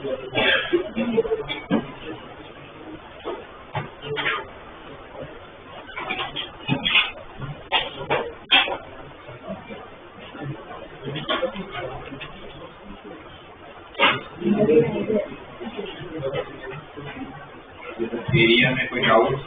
Area में कोई doubt?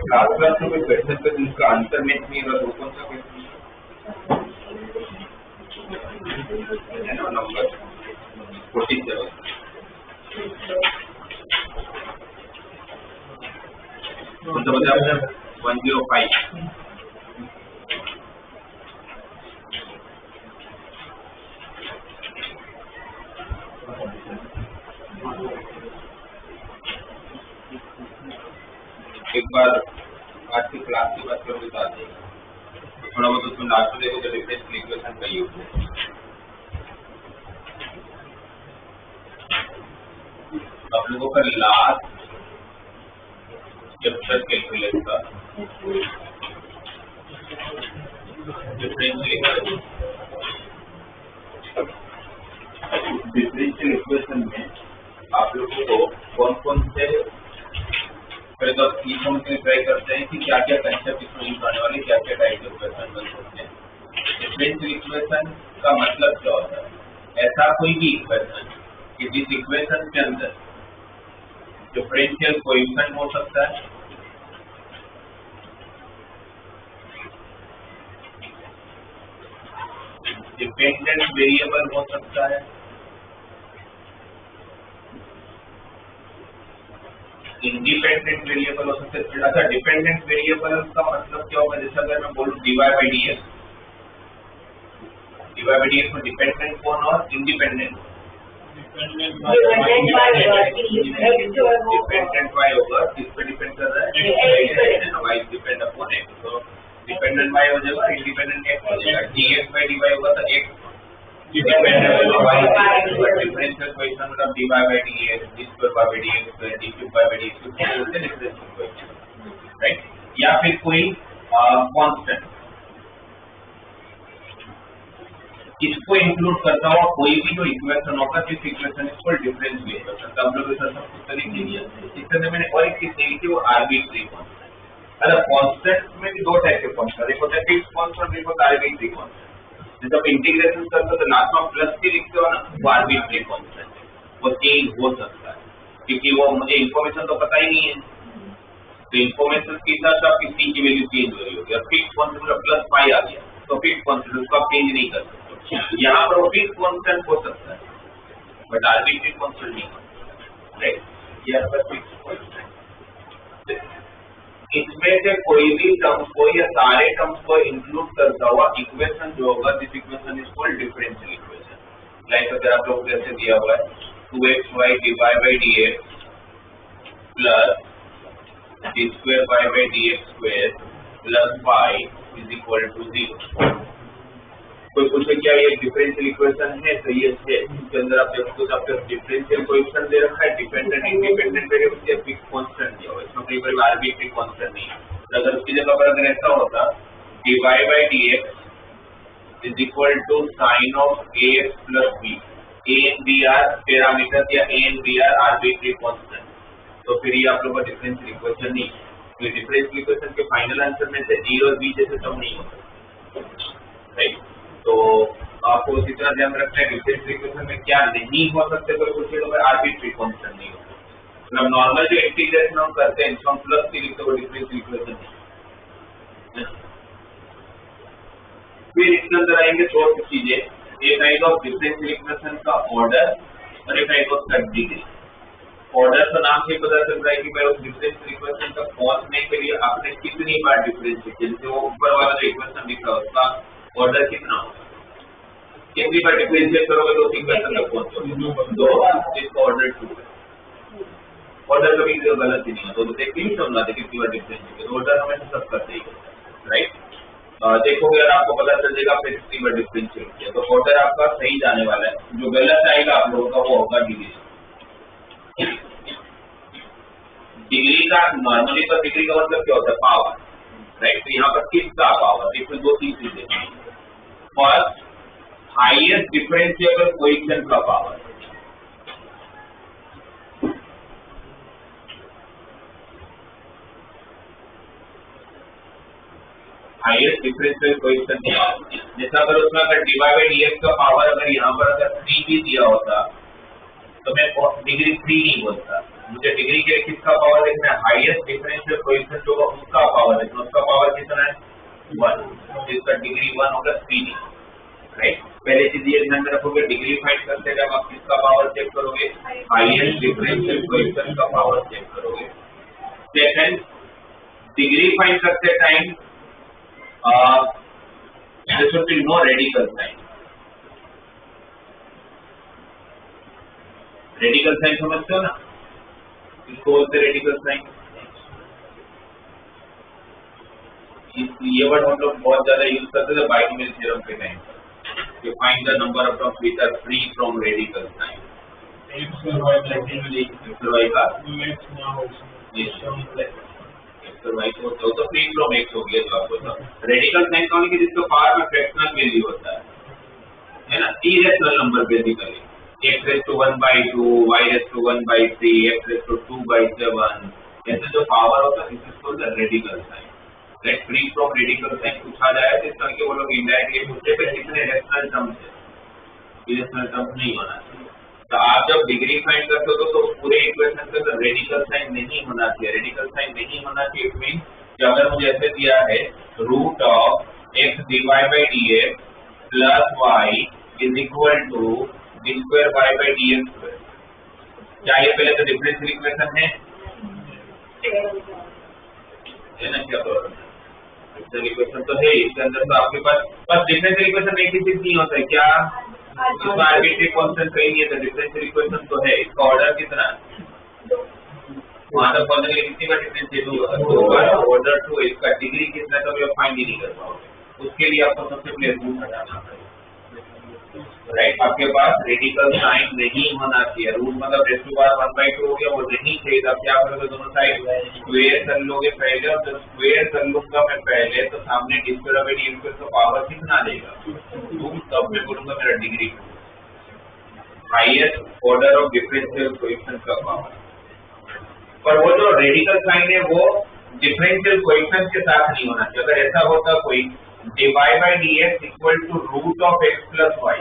Class में कोई क्वेश्चन पे जिसका आंसर मैच नहीं रहा तो कौन सा क्वेश्चन है ना? नंबर 47 कौन सा बताया? 105। एक बार आज की क्लास की बात करोगे तो आते थोड़ा बहुत उसमें लास्ट में देखो तो डिफरेंशियल इक्वेशन का यूज है। आप लोगों का लास्ट चैप्टर कैलकुलस का डिफरेंशियल इक्वेशन में आप लोगों को कौन कौन से तो ये समझने ट्राई करते हैं कि क्या क्या कंसेप्ट इसमें यूज आने वाले, क्या क्या टाइप के इक्वेशन बन सकते हैं। डिफरेंशियल इक्वेशन का मतलब क्या होता है? ऐसा कोई भी इक्वेशन कि जिस इक्वेशन के अंदर डिफरेंशियल कोएफिशिएंट हो सकता है, डिपेंडेंट वेरिएबल हो सकता है, इंडिपेंडेंट वेरिएबल हो सकते हैं। अच्छा, डिपेंडेंट वेरिएबल का मतलब क्या होगा? जैसे अगर मैं बोलूं dy/dx में डिपेंडेंट कौन और इंडिपेंडेंट? डिपेंडेंट y होगा, किस पे डिपेंड कर रहा है? y depend upon x। तो डिपेंडेंट y हो जाएगा, इंडिपेंडेंट x हो जाएगा। dx/dy होगा तो x dependent y differential equation मतलब dy/dx, d2/dx, d3/dx differential equation, right? या फिर कोई कांस्टेंट इसको इंक्लूड करता हुआ कोई भी जो इक्वेशन होगा, जिस equation is called differential equation. तब लोग इसे सब तरीके से लिया। इससे मैंने और एक चीज देखी थी, वो आर्बिट्री कांस्टेंट। अच्छा, कांस्टेंट में भी दो टाइप के कांस्टेंट, एक होता है फिक्स्ड कांस्टेंट, एक होता है आर्बिट्री कांस्टेंट। जब आप इंटीग्रेशन करते हो तो लास्ट में प्लस सी लिखते हो ना, वो आर्बिट्री कांस्टेंट है, वो चेंज हो सकता है क्योंकि वो मुझे इन्फॉर्मेशन तो पता ही नहीं है। तो इन्फॉर्मेशन के साथ आपकी सी की वैल्यू चेंज हो रही होगी। और फिक्स्ड कांस्टेंट में प्लस पाई आ गया तो फिक्स्ड कांस्टेंट उसको आप चेंज नहीं कर सकते। यहाँ पर वो फिक्स्ड कांस्टेंट हो सकता है बट आर्बिट्री कांस्टेंट नहीं हो सकता, राइट? यहाँ पर फिक्स्ड कांस्टेंट इसमें से कोई भी टर्म्स को या सारे टर्म्स को इंक्लूड करता हुआ इक्वेशन जो होगा, this equation is called differential equation. Like अगर आप लोग जैसे दिया हुआ है 2xy dy/dx plus d2y/dx² plus y is equal to 0। कोई पूछे क्या ये डिफरेंशियल इक्वेशन है? तो ये है। इसके अंदर आप देखो तो आपका डिफरेंशियल कोएफिशिएंट दे रखा है, डिपेंडेंट इंडिपेंडेंट वेरिएबल या फिक्स्ड कांस्टेंट दिया हुआ है। इसमें कोई आर्बिट्री कांस्टेंट नहीं है। तो अगर उसकी जगह पर अगर ऐसा होता dy/dx is equal to sine of ax plus b, a and b are parameter या a and b are arbitrary constant, तो फिर ये आप लोगों का डिफरेंशियल इक्वेशन नहीं है। तो डिफरेंशियल इक्वेशन के फाइनल आंसर में से a और b जैसे सब नहीं होता, राइट? तो आपको इसी तरह ध्यान रखना है डिफरेंशियल इक्वेशन में क्या नहीं हो सकते, कोई पूछेगा भाई आर्बिट्री कांस्टेंट नहीं होता। मतलब नॉर्मल जो इंटीग्रेशन हम करते हैं हम प्लस सी लिखते हैं, डिफरेंशियल इक्वेशन नहीं। फिर इसके अंदर आएंगे दो चीजें, एक आएगा डिफरेंशियल इक्वेशन का ऑर्डर और एक आएगा उसका डिग्री। ऑर्डर तो नाम से पता चल रहा है कि भाई उस डिफरेंशियल इक्वेशन तक पहुंचने के लिए आपने कितनी बार डिफरेंशिएट किया, जैसे वो ऊपर वाला जो इक्वेशन दिख रहा है उसका ऑर्डर कितना होगा, कितनी बार डिफरेंशिएट करोगे तो इक्वेशन तक पहुंचोगे, दो, इसका ऑर्डर 2 है। ऑर्डर कभी गलत ही नहीं है, तो देखते ही समझाते कितनी बार डिफरेंशिएट, ऑर्डर हमेशा सब करते ही राइट। देखोगे अगर आपको पता चल जाएगा फिर कितनी बार डिफरेंशिएट किया, तो ऑर्डर आपका सही जाने वाला है। जो गलत आएगा आप लोगों का वो होगा डिग्री। डिग्री का नॉर्मली तो डिग्री का मतलब क्या होता है, पावर, राइट। तो यहाँ पर किसका पावर, इसमें दो तीन चीजें, फर्स्ट हाईएस्ट डिफरेंशिएबल कोएफिशिएंट का पावर, हाईएस्ट डिफरेंशियल कोएफिशिएंट। जैसा अगर उसमें अगर डिवाइड बाय डीएक्स का पावर अगर यहाँ पर अगर 3 भी दिया होता तो मैं डिग्री 3 नहीं बोलता, मुझे डिग्री के किसका पावर देखना है, हाईएस्ट डिफरेंशियल कोएफिशिएंट होगा उसका पावर देखना, उसका पावर कितना है 1, जिसका डिग्री 1 होगा 3, राइट। पहले चीज ये ध्यान में रखोगे, डिग्री फाइंड करते जब आप किसका पावर चेक करोगे, हाईएस्ट डिफरेंशियल कोएफिशिएंट का पावर चेक करोगे। सेकंड, डिग्री फाइंड करते time there should be no radical sign। Radical sign समझते हो ना, इसको बोलते रेडिकल साइन। ये वर्ड हम लोग बहुत ज्यादा यूज करते थे बाइनोमियल थ्योरम के टाइम पर, find the number of terms which are free from radical sign. x और y का y तो फ्री फ्रॉम x हो गया जो आपको था। रेडिकल साइन कौन है कि जिसका पावर में फ्रैक्शनल वैल्यू होता है ना, irrational number basically, x raised to 1/2, y raised to 1/3, x raised to 2/7, ऐसे जो पावर होता है this is called the radical sign. Let free from radical sign पूछा जाए तो इस तरह के वो लोग इनडायरेक्टली पूछते हैं कितने रेशनल टर्म्स है, इरेशनल टर्म्स नहीं होना चाहिए। तो आप जब डिग्री फाइंड करते हो तो पूरे इक्वेशन के अंदर रेडिकल साइन नहीं होना चाहिए। रेडिकल साइन नहीं होना चाहिए इट मीन कि अगर मुझे ऐसे दिया है root of x divide by dx plus y is equal to d square y by dx square, क्या ये पहले तो डिफरेंशियल इक्वेशन है ना, क्या प्रॉब्लम है, डिफरेंशियल इक्वेशन तो है इसके अंदर। तो आपके पास बस डिफरेंशियल इक्वेशन एक ही चीज नहीं होता है, क्या इसका आर्बिट्री कांस्टेंट कहीं नहीं है, तो डिफरेंशियल इक्वेशन तो है, इसका ऑर्डर कितना है, वहां तक पहुंचने के लिए कितनी बार डिफरेंशिएट होगा, 2 बार, ऑर्डर 2, इसका डिग्री कितना कभी आप फाइंड ही नहीं कर पाओगे। उसके लिए आपको सबसे पहले रूट हटाना पड़ेगा, राइट। आपके पास रेडिकल साइन नहीं होना चाहिए, रूट मतलब रेज़ टू पावर 1/2 हो गया, वो नहीं चाहिए। आप क्या करोगे, दोनों साइड स्क्वायर कर लोगे पहले, और जब स्क्वायर कर लूंगा मैं पहले तो सामने d square by d square का पावर कितना देगा 2, तब मैं बोलूंगा मेरा degree highest order of differential coefficient का पावर। पर वो जो रेडिकल साइन है वो डिफरेंशियल कोएफिशिएंट के साथ नहीं होना चाहिए। अगर ऐसा होता कोई divide by dx equal to root of x plus y,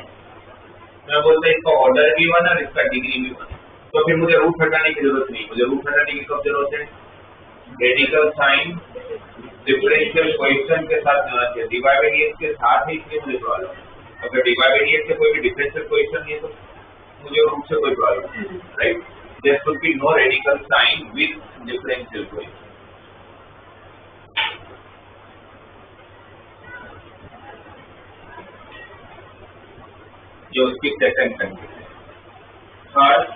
मैं बोलता इसका ऑर्डर भी 1 और इसका डिग्री भी 1, तो फिर मुझे रूट हटाने की जरूरत नहीं। मुझे रूट हटाने की कब जरूरत है, रेडिकल साइन डिफरेंशियल कोएफिशिएंट के साथ होना चाहिए, डिवाइड बाय dx के साथ ही इसलिए मुझे प्रॉब्लम है। अगर डिवाइड बाय dx से कोई भी डिफरेंशियल कोएफिशिएंट नहीं है तो मुझे रूट से कोई प्रॉब्लम नहीं, right. There should be no radical sign with differential coefficient. जो उसकी सेकंड कंडीशन है। Third,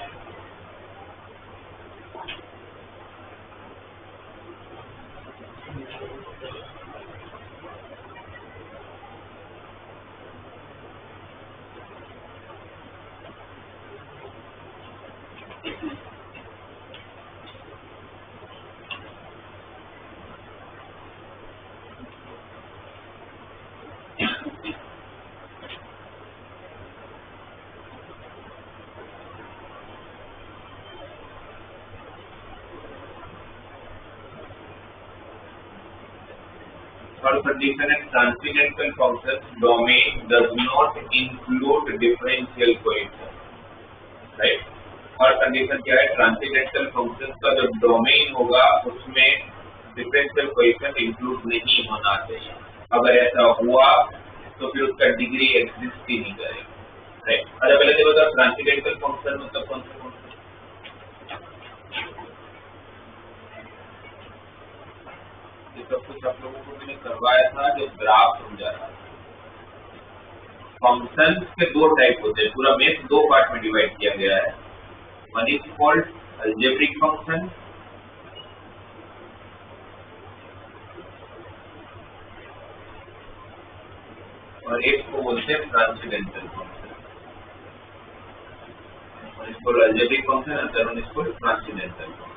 third condition is transcendental function domain does not include differential coefficient, right। Third condition क्या है, ट्रांसेंडेंटल फंक्शन का जो डोमेन होगा उसमें डिफरेंशियल कोएफिशिएंट इंक्लूड नहीं होना चाहिए। अगर ऐसा हुआ तो फिर उसका डिग्री एग्जिस्ट ही नहीं करेगा, राइट। अच्छा पहले देखो तो ट्रांसेंडेंटल फंक्शन मतलब कौन सा फंक्शन? ये सब कुछ आप लोगों को मैंने करवाया था जो ग्राफ समझा था। फंक्शन के दो टाइप होते हैं, पूरा मैथ दो पार्ट में डिवाइड किया गया है। One is called algebraic function और एक को बोलते हैं transcendental function. One is called algebraic function and one is called transcendental function.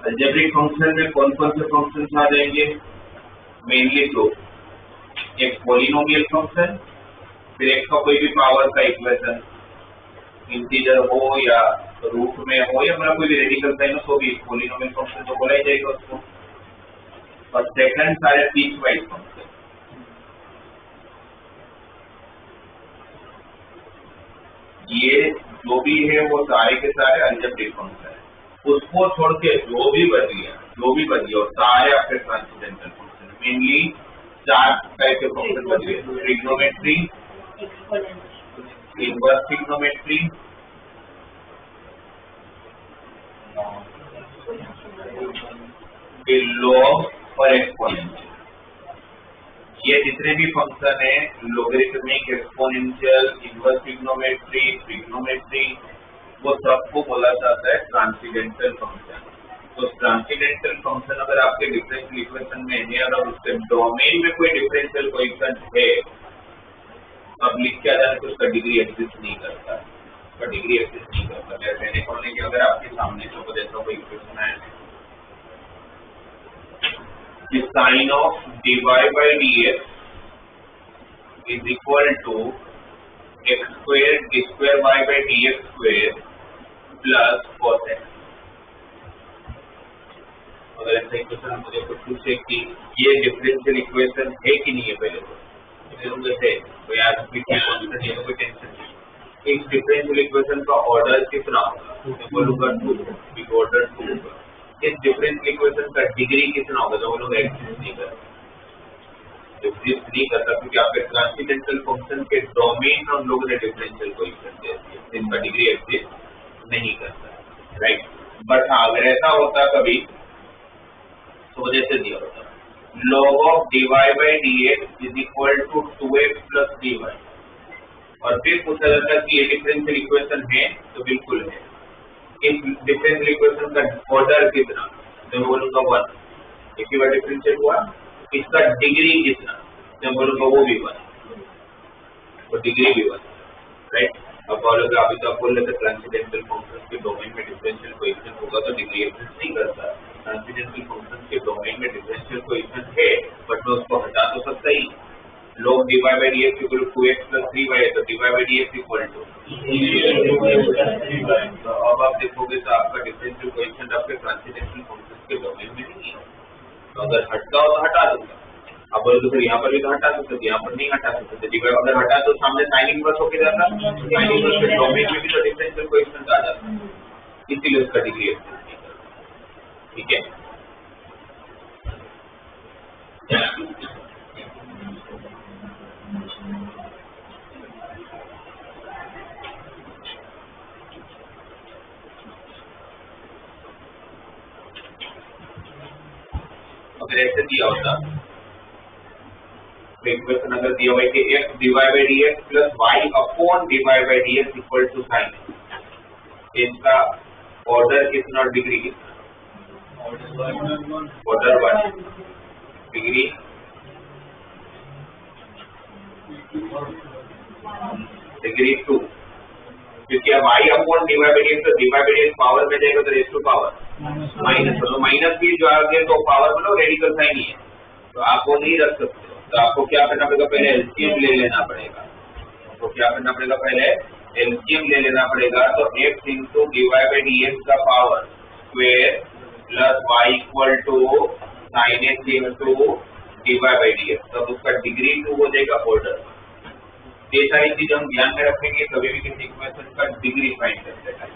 Algebraic function में कौन कौन से फंक्शन आ जाएंगे? मेनली दो, एक पॉलिनोमियल फंक्शन, फिर एक का कोई भी पावर का इक्वेशन, इंटीजर हो या रूट में हो या मतलब कोई भी रेडिकल साइन हो तो भी पॉलिनोमियल फंक्शन तो बोला ही जाएगा उसको। और सेकंड सारे पीस वाइज फंक्शन, ये जो भी है वो सारे के सारे अलजेब्रिक फंक्शन है। उसको छोड़ के जो भी बच गया और सारे आपके ट्रांसेंडेंटल फंक्शन। मेनली चार टाइप के फंक्शन बच गए, ट्रिग्नोमेट्री, इनवर्स ट्रिग्नोमेट्री, लॉग और एक्सपोनेंशियल। ये जितने भी फंक्शन है लोगरिथमिक, एक्सपोनेंशियल, इनवर्स ट्रिग्नोमेट्री, वो सबको बोला जाता है ट्रांसेंडेंटल फंक्शन। तो ट्रांसेंडेंटल फंक्शन अगर आपके डिफरेंशियल इक्वेशन में है और उसके डोमेन में कोई डिफरेंशियल कोएफिशिएंट है, अब लिख के आ जाए तो उसका डिग्री एग्जिस्ट नहीं करता, कहने को कि अगर आपके सामने सपोज ऐसा कोई इक्वेशन है, the sin of dy by dx is equal to x square d square y by dx square plus cos x। अगर ऐसा इक्वेशन मुझे कुछ पूछे कि ये डिफरेंशियल इक्वेशन है कि नहीं है, पहले तो जैसे तो यार कोई टेंशन नहीं। इस डिफरेंशियल इक्वेशन का ऑर्डर कितना होगा? बोलूंगा 2, ऑर्डर 2 होगा। इस डिफरेंशियल इक्वेशन का डिग्री कितना होगा? तो बोलूंगा एग्जिस्ट नहीं करता क्योंकि आपके ट्रांसेंडेंटल फंक्शन के डोमेन में हम लोगों ने डिफरेंशियल कोएफिशिएंट दे दिया, इनका डिग्री एग्जिस्ट नहीं करता, राइट। बट हाँ अगर ऐसा होता कभी तो जैसे दिया होता log of dy by dx is equal to 2x plus 3y, और फिर पूछा जाता है कि ये डिफरेंशियल इक्वेशन है, तो बिल्कुल है। इस डिफरेंशियल इक्वेशन का ऑर्डर कितना? तो मैं बोलूंगा 1। एक ही बार डिफरेंशियल हुआ, इसका डिग्री कितना? मैं बोलूंगा वो भी 1, और डिग्री भी 1, राइट। अब बोलोगे अभी तो आप बोल रहे थे ट्रांसेंडेंटल फंक्शन के डोमेन में डिफरेंशियल कोएफिशिएंट होगा तो डिग्री एग्जिस्ट नहीं करता। ट्रांसेंडेंटल फंक्शन के डोमेन में डिफरेंशियल कोएफिशिएंट है, बट मैं उसको हटा तो सकता ही। log dy by dx equal to 2x plus 3y है, तो dy by dx equal to तो अब आप देखोगे तो आपका डिफरेंशियल कोएफिशिएंट आपके ट्रांसेंडेंटल फंक्शन के डोमेन में नहीं है। तो अगर हटता हो तो हटा दूंगा। अब बोलो तो फिर यहाँ पर भी तो हटा सकते, यहाँ पर नहीं हटा सकते। dy अगर हटा तो सामने साइन इनवर्स होके जाता, साइन इनवर्स के डोमेन में भी तो डिफरेंशियल कोएफिशिएंट आ जाता, इसीलिए उसका डिग्री एग्जिस्ट नहीं करता, ठीक है। अगर ऐसे दिया होता इक्वेशन, अगर दिया हुआ कि x dy by dx plus y upon dy by dx equal to sine, इसका ऑर्डर कितना और डिग्री कितना? ऑर्डर 1, डिग्री डिग्री 2, क्योंकि अब y upon dy by dx तो dy by dx पावर में जाएगा तो रेज टू पावर माइनस, तो माइनस भी जो आ गया तो पावर मतलब रेडिकल साइन ही है, तो आप वो नहीं रख सकते। तो आपको क्या करना पड़ेगा? पहले एलसीएम ले लेना पड़ेगा। तो क्या करना पड़ेगा? पहले एलसीएम ले लेना पड़ेगा। तो x into dy by dx का power square plus y equal to sine x into dy by dx, तब उसका डिग्री 2 हो जाएगा ऑर्डर। ये सारी चीज हम ध्यान में रखेंगे कभी भी किसी इक्वेशन का डिग्री फाइंड करते टाइम।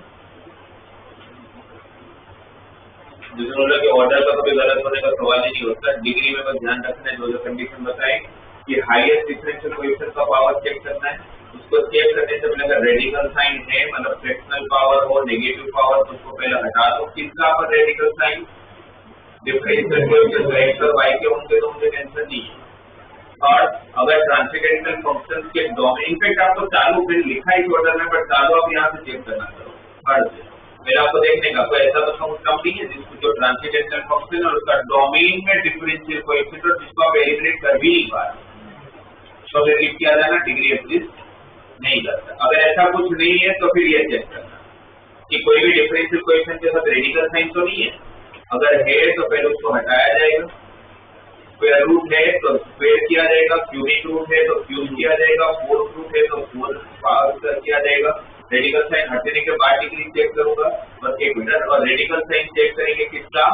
दूसरे बोला कि ऑर्डर का कभी गलत होने का सवाल ही नहीं होता, डिग्री में बस ध्यान रखना है, जो कंडीशन बताए कि हाईएस्ट डिफरेंशियल कोएफिशिएंट का पावर चेक करना है, उसको चेक करने से पहले अगर रेडिकल साइन है, मतलब फ्रैक्शनल पावर हो, नेगेटिव पावर, तो उसको पहले हटा दो। किसका पर radical sign? Differential coefficient x और वाई के होंगे तो मुझे टेंशन नहीं है। और अगर ट्रांसेंडेंटल फंक्शंस के डोमेन, इनफैक्ट आपको चालू फिर लिखा इस ऑर्डर में, पर चालू आप यहाँ से चेक करना करो फर्स्ट से, मेरा आपको देखने का कोई ऐसा तो टर्म नहीं है जिसको जो ट्रांसेंडेंटल फंक्शन और उसका डोमेन में डिफरेंशियल कोएफिशिएंट और जिसको आप एलिमिनेट कर भी नहीं पा रहे, तो फिर लिख किया जाना डिग्री एग्जिस्ट नहीं करता। अगर ऐसा कुछ नहीं है तो फिर ये चेक करना कि कोई भी डिफरेंशियल कोएफिशिएंट के साथ रेडिकल साइन तो नहीं है, अगर है तो पहले उसको हटाया जाएगा, स्क्वायर रूट है तो स्क्वायर किया जाएगा, क्यूबिक रूट है तो क्यूब किया जाएगा, फोर्थ रूट है तो फोर्थ किया जाएगा। रेडिकल साइन हटने के बाद डिग्री चेक करूंगा, और एक मिनट, और रेडिकल साइन चेक करेंगे किसका,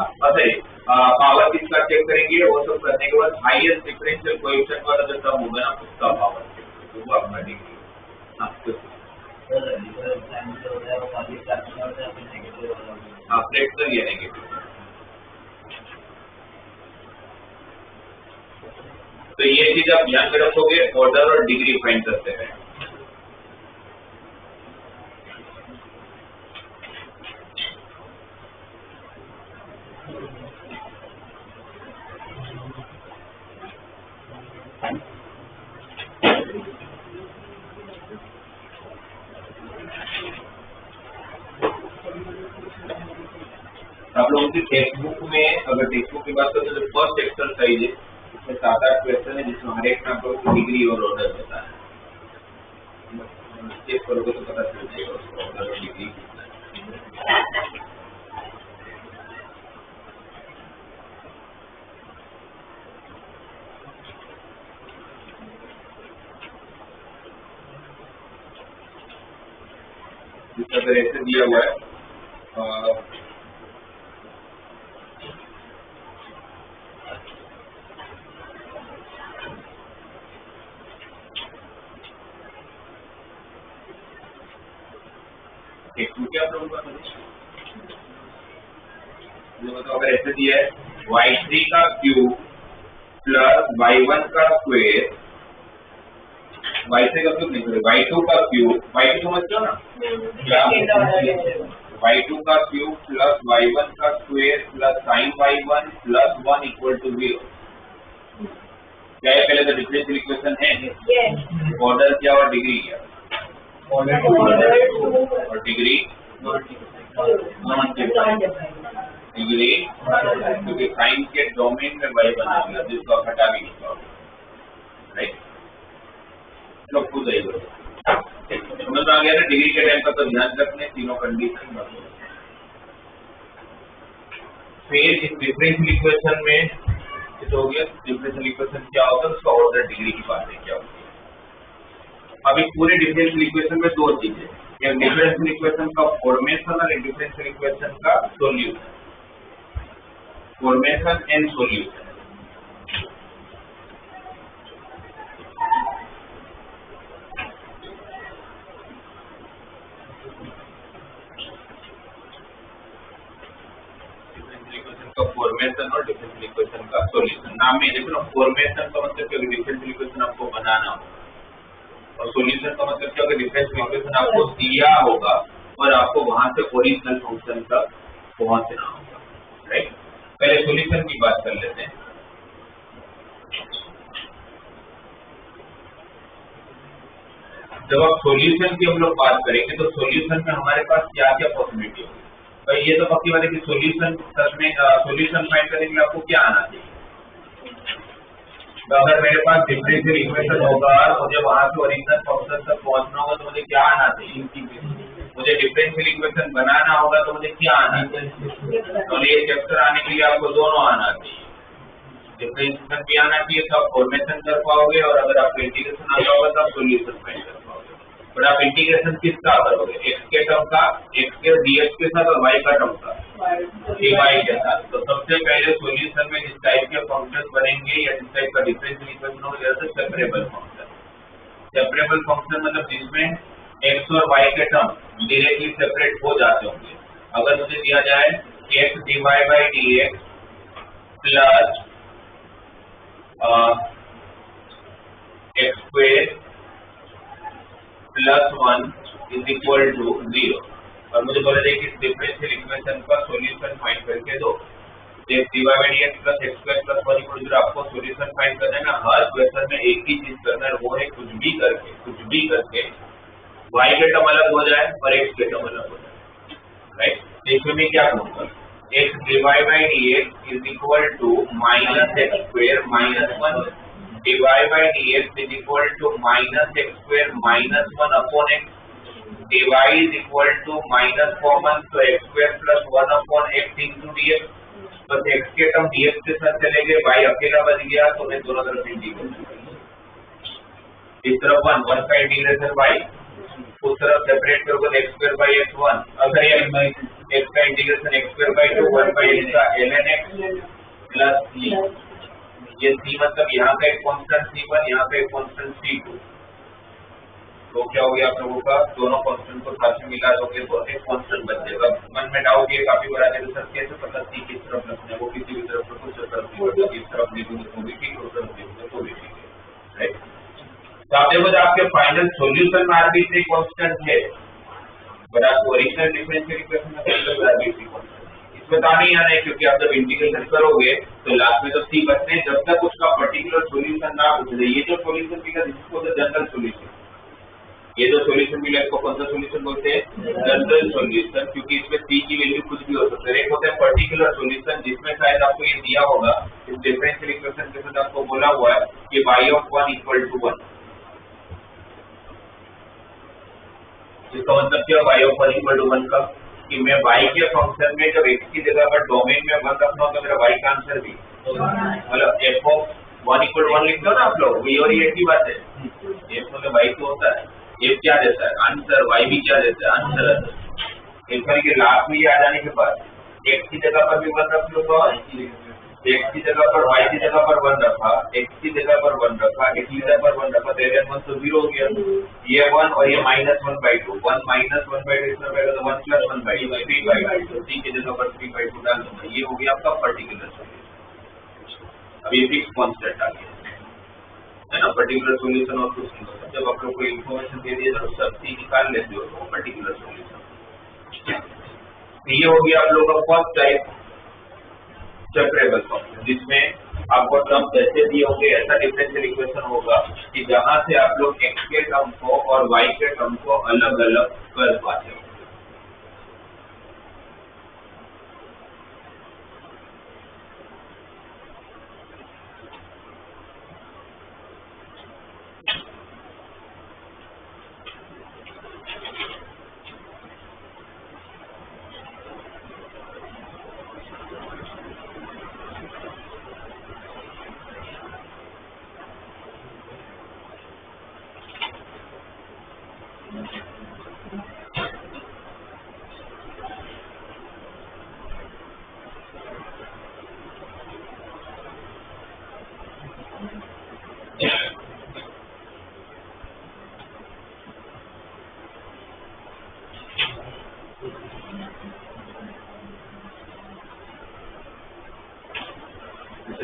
पावर किसका चेक करेंगे, वो सब करने के बाद हाईएस्ट डिफरेंशियल कोएफिशिएंट वाला जो टर्म होगा ना उसका पावर चेक करेंगे, वो अपना डिग्री। हाँ, फ्रैक्शनल या नेगेटिव। तो ये चीज आप ध्यान में रखोगे ऑर्डर और डिग्री फाइंड करते हैं। आप लोगों की टेक्स्ट बुक में, अगर टेक्स्ट बुक की बात करें तो फर्स्ट एक्सरसाइज है, इसमें 7-8 क्वेश्चन है जिसमें हर एक में आप लोगों को डिग्री और ऑर्डर बताना है। चेक करोगे तो पता चल जाएगा उसको ऑर्डर और डिग्री कितना है। अगर ऐसे दिया हुआ है क्या प्रॉब्लम है, मतलब अगर ऐसे दिया है y3 का क्यूब प्लस y1 का स्क्वायर, y3 का क्यूब नहीं सॉरी y2 का क्यूब, y2 समझते हो ना, y2 का क्यूब प्लस y1 का square plus sin y1 plus 1 equal to 0। क्या है, पहले तो डिफरेंशियल इक्वेशन है, ऑर्डर क्या और डिग्री क्या, और डिग्री डिग्री, क्योंकि साइन के डोमेन में y बना दिया जिसको आप हटा भी नहीं पाओगे, राइट। तो खुद ही समझ में आ गया ना, डिग्री के टाइम का तो ध्यान रखने तीनों कंडीशन। फिर इस डिफरेंशियल इक्वेशन में हो गया, डिफरेंशियल इक्वेशन क्या होता है, उसका ऑर्डर डिग्री की बातें क्या होती है। अब इस पूरे डिफरेंशियल इक्वेशन में दो चीजें, एक डिफरेंशियल इक्वेशन का फॉर्मेशन और एक डिफरेंशियल इक्वेशन का solution, formation and solution. Formation और डिफरेंशियल इक्वेशन का सॉल्यूशन, नाम में देखो ना, फॉर्मेशन का मतलब क्या, डिफरेंशियल इक्वेशन आपको बनाना होगा, और सॉल्यूशन का मतलब क्या, डिफरेंशियल इक्वेशन आपको दिया होगा और आपको वहां से ओरिजिनल फंक्शन तक पहुंचना होगा, राइट। पहले सॉल्यूशन की बात कर लेते हैं। जब आप सॉल्यूशन की हम लोग बात करेंगे तो सॉल्यूशन में हमारे पास क्या क्या पॉसिबिलिटी होगी, भाई ये तो पक्की बात है कि सॉल्यूशन में सॉल्यूशन फाइंड करने के लिए आपको क्या आना चाहिए। तो अगर मेरे पास डिफरेंशियल इक्वेशन होगा, मुझे वहां से ओरिजिनल फंक्शन तक पहुंचना होगा, तो मुझे क्या आना चाहिए, मुझे डिफरेंशियल इक्वेशन बनाना होगा तो मुझे क्या आना चाहिए। तो ये चैप्टर आने के लिए आपको दोनों आना चाहिए, डिफरेंशिएशन भी आना चाहिए तो आप फॉर्मेशन कर पाओगे, और अगर आपको इंटीग्रेशन आता होगा तो आप सॉल्यूशन फाइंड कर पाओगे। पर आप इंटीग्रेशन किसका करोगे, एक्स के टर्म का, एक्स के डीएक्स के साथ, और वाई का टर्म का dy के साथ। तो सबसे पहले सॉल्यूशन में जिस टाइप के फंक्शन बनेंगे या जिस टाइप का डिफरेंशियल इक्वेशन होगा, जैसे सेपरेबल फंक्शन। सेपरेबल फंक्शन मतलब जिसमें एक्स और वाई के टर्म डायरेक्टली सेपरेट हो जाते होंगे। अगर मुझे दिया जाए x dy by dx plus x square plus 1 is equal to 0। और मुझे बोला जाए कि इस डिफरेंशियल इक्वेशन का सॉल्यूशन फाइंड करके दो। x dy by dx plus x square plus 1 equal to आपको सॉल्यूशन फाइंड करना है ना। हर क्वेश्चन में एक ही चीज करना है, वो है कुछ भी करके y के टर्म अलग हो जाए और x के टर्म अलग हो जाए, राइट। इसमें मैं क्या करूंगा, x dy by dx is equal to minus x square minus 1 dy by dx is equal to minus x square minus 1 upon x, dy is equal to minus common तो x square plus 1 upon x into dx। बस x के term dx के साथ चले गए, y अकेला बच गया तो मैं दोनों तरफ इंटीग्रेशन करूंगा। इस तरफ 1 का इंटीग्रेशन y, उस तरफ सेपरेट करोगे x स्क्वायर बाई x1, अगर ये x का integration x square by 2 1 by x का ln x प्लस c, ये c मतलब यहाँ का एक कांस्टेंट c1 यहाँ का एक कांस्टेंट c2, तो क्या हो गया आप लोगों का, दोनों कांस्टेंट को साथ में मिला दोगे तो एक कांस्टेंट बच जाएगा। मन में डाउट ये काफी बड़ा है, सर कैसे पता c किस तरफ रखना है, वो किसी भी तरफ रखो, उस तरफ नहीं, इस तरफ लिखोगे तो भी ठीक, उस तरफ लिखोगे तो भी ठीक है, राइट। तो आप देखो आपके फाइनल सॉल्यूशन में आरबीट्री कांस्टेंट है, बट आपको ओरिजिनल डिफरेंशियल इक्वेशन में कैसे आरबीट्री कांस्टेंट इसमें तो नहीं आना है, क्योंकि आप जब इंटीग्रेशन करोगे तो लास्ट में तो c बचते हैं, जब तक उसका पर्टिकुलर सॉल्यूशन ना पूछ ले। ये जो सॉल्यूशन मिला इसको तो जनरल सॉल्यूशन, ये जो सॉल्यूशन मिला इसको कौन सा सॉल्यूशन बोलते हैं, जनरल सॉल्यूशन, क्योंकि इसमें c की वैल्यू कुछ भी हो सकता है। एक होता है पर्टिकुलर सॉल्यूशन जिसमें शायद आपको ये दिया होगा, इस डिफरेंशियल इक्वेशन के साथ आपको बोला हुआ है कि y ऑफ 1 इक्वल टू 1, इसका मतलब क्या, y ऑफ 1 इक्वल टू 1 का कि मैं y के फंक्शन में जब x की जगह पर डोमेन में 1 रखना हो तो मेरा y का आंसर भी मतलब f ऑफ 1 इक्वल टू 1 लिख दो ना आप लोग, ये और ये एक ही बात है। f मतलब y तो होता है, f क्या देता है आंसर, y भी क्या देता है आंसर। इस तरह के लास्ट में ये आ जाने के बाद x की जगह पर भी 1 रख लो तो x की जगह पर y की जगह पर 1 रखा, x की जगह पर 1 रखा, x की जगह पर 1 रखा, तो ये 1 तो 0 हो गया, ये 1 और ये -1/2, 1 -1/2 इसमें पहले तो 1 + 1/2 3/2, c की जगह पर 3/2 डाल दूंगा, ये हो गया आपका पर्टिकुलर सॉल्यूशन। अब ये फिक्स कांस्टेंट आ गया है ना, पर्टिकुलर सॉल्यूशन और कुछ नहीं होता। जब आप लोग को इन्फॉर्मेशन दे दिया तो सब c निकाल लेते हो तो पर्टिकुलर सॉल्यूशन। ये हो गया आप लोगों का फर्स्ट टाइप सेपरेबल फंक्शन, जिसमें आपको टर्म ऐसे दिए होंगे, ऐसा डिफरेंशियल इक्वेशन होगा कि जहां से आप लोग x के टर्म को और y के टर्म को अलग अलग कर पाते हो।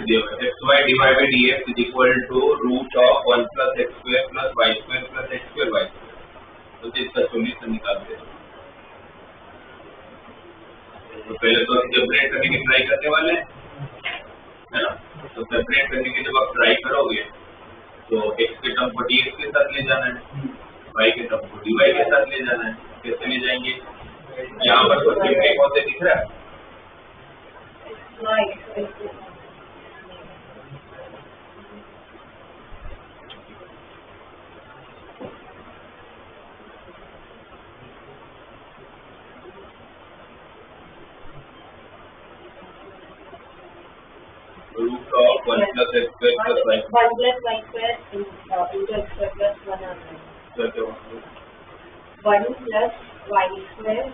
xy divided by dx is equal to root of 1 plus x square plus y square plus x square y square, तो इसका सॉल्यूशन निकालते हैं। तो पहले तो हम सेपरेट करने की ट्राई करने वाले हैं, है ना। तो सेपरेट करने की जब आप ट्राई करोगे तो x के टर्म को dx के साथ ले जाना है, y के टर्म को dy के साथ ले जाना है। कैसे ले जाएंगे, यहाँ पर तो सिंपल होते दिख रहा है, root of 1 plus x square plus y square 1 plus y square into x square plus 1 आ जाएगा। 1 plus y square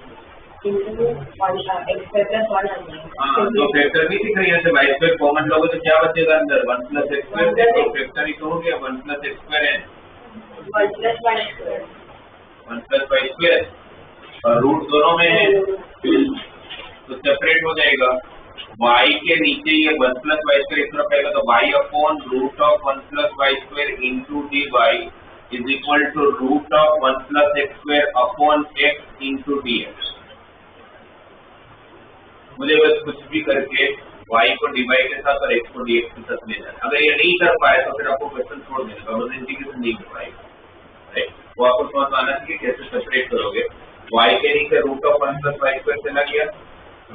into x square plus 1 आ जाएगा। हाँ, तो फैक्टर भी दिख रही है, y square कॉमन लोगे तो क्या बचेगा अंदर, 1 plus x square, देखो फैक्टर ही तो हो गया, 1 plus x square है 1 plus y square 1 plus y square, और रूट दोनों में है तो सेपरेट हो जाएगा। y के नीचे ये 1 प्लस वाई स्क्वायर इस तरफ आएगा, तो y upon root of 1 plus y square into d y is equal to root of 1 plus x square upon x into d x. मुझे बस कुछ भी करके y को dy के साथ और x को dx के साथ ले जाना। अगर ये नहीं कर पाए तो फिर आपको क्वेश्चन छोड़ देना, बस इंटीग्रेशन नहीं कर पाएगा, राइट। वो आपको समझ आना चाहिए कैसे सेपरेट करोगे। y के नीचे root of 1 plus y square चला गया,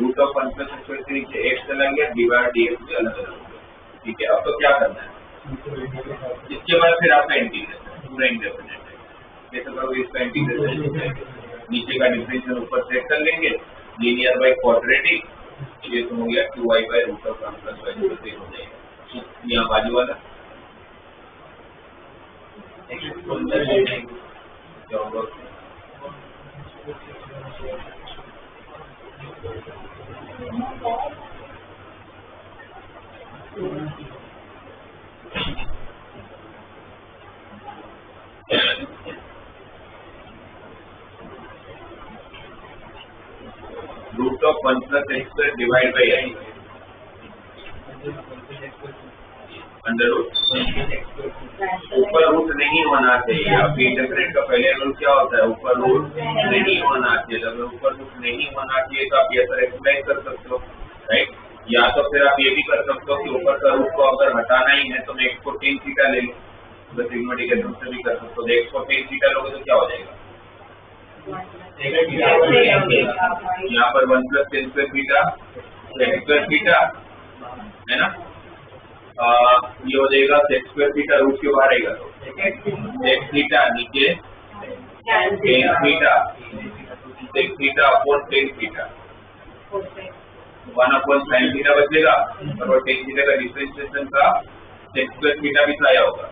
रूट ऑफ 1 प्लस स्क्वायर के नीचे x चला गया, डिवाइड dx भी अलग अलग हो गया, ठीक है। अब तो क्या करना है, इसके बाद फिर आपका इंटीग्रेशन पूरा इंडेफिनेट है, जैसे करोगे इसका इंटीग्रेशन, नीचे का डिफरेंशियल ऊपर सेट कर लेंगे, लीनियर बाय क्वाड्रेटिक, ये तो हो गया 2y by root of 1 plus y square हो जाएगा। यहाँ बाजू वाला क्या होगा, root of 1 plus x square divide by I under root. ऊपर रूट नहीं होना चाहिए, आपके इंटरप्रेट का पहले रूल क्या होता है, ऊपर रूट नहीं होना चाहिए। अगर ऊपर रूट नहीं होना चाहिए तो आप ये सर एक्सप्लेन कर सकते हो, राइट। या तो फिर आप ये भी कर सकते हो कि ऊपर का रूट को अगर हटाना ही है तो मैं x को tan थीटा ले लूं, बस सिग्मोइडिकेशन से भी कर सकते हो। x को tan थीटा लोगे तो क्या हो जाएगा, यहाँ पर 1 plus tan square theta sec square theta है ना, ये हो जाएगा sec स्क्वायर थीटा, रूट के बाहर आएगा तो sec थीटा नीचे tan theta sec theta upon tan theta 1 upon sin theta बचेगा, और वो tan थीटा का डिफरेंशिएशन का sec स्क्वायर थीटा भी आया होगा,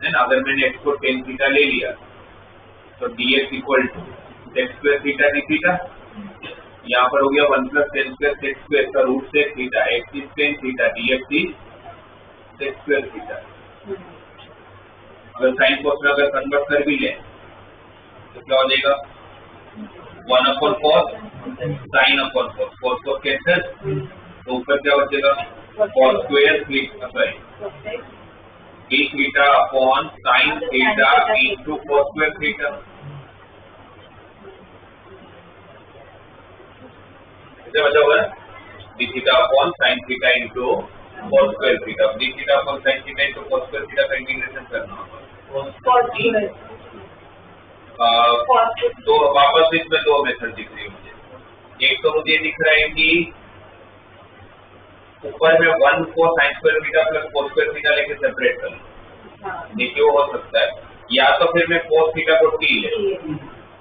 है ना। अगर मैंने x को tan थीटा ले लिया तो dx equal to sec square theta d theta, यहाँ पर हो गया 1 plus tan square sec square का root sec theta, x is tan theta, dx is sec square theta. अगर साइन कोस में अगर कन्वर्ट कर भी ले तो क्या हो जाएगा, 1 upon cos sin upon cos, cos को कैंसिल, तो ऊपर क्या बचेगा, cos square sorry d theta upon sin theta into cos square theta. इसे बचा हुआ है d theta upon sin theta into cos square theta. d theta upon sin theta into cos square theta का integration करना होगा। तो वापस इसमें दो मेथड दिख रही है मुझे। एक तो मुझे दिख रहा है कि ऊपर में 1 को sin square theta plus cos square theta लेके सेपरेट कर लूं, देखिए वो हो सकता है। या तो फिर मैं cos थीटा को t ले,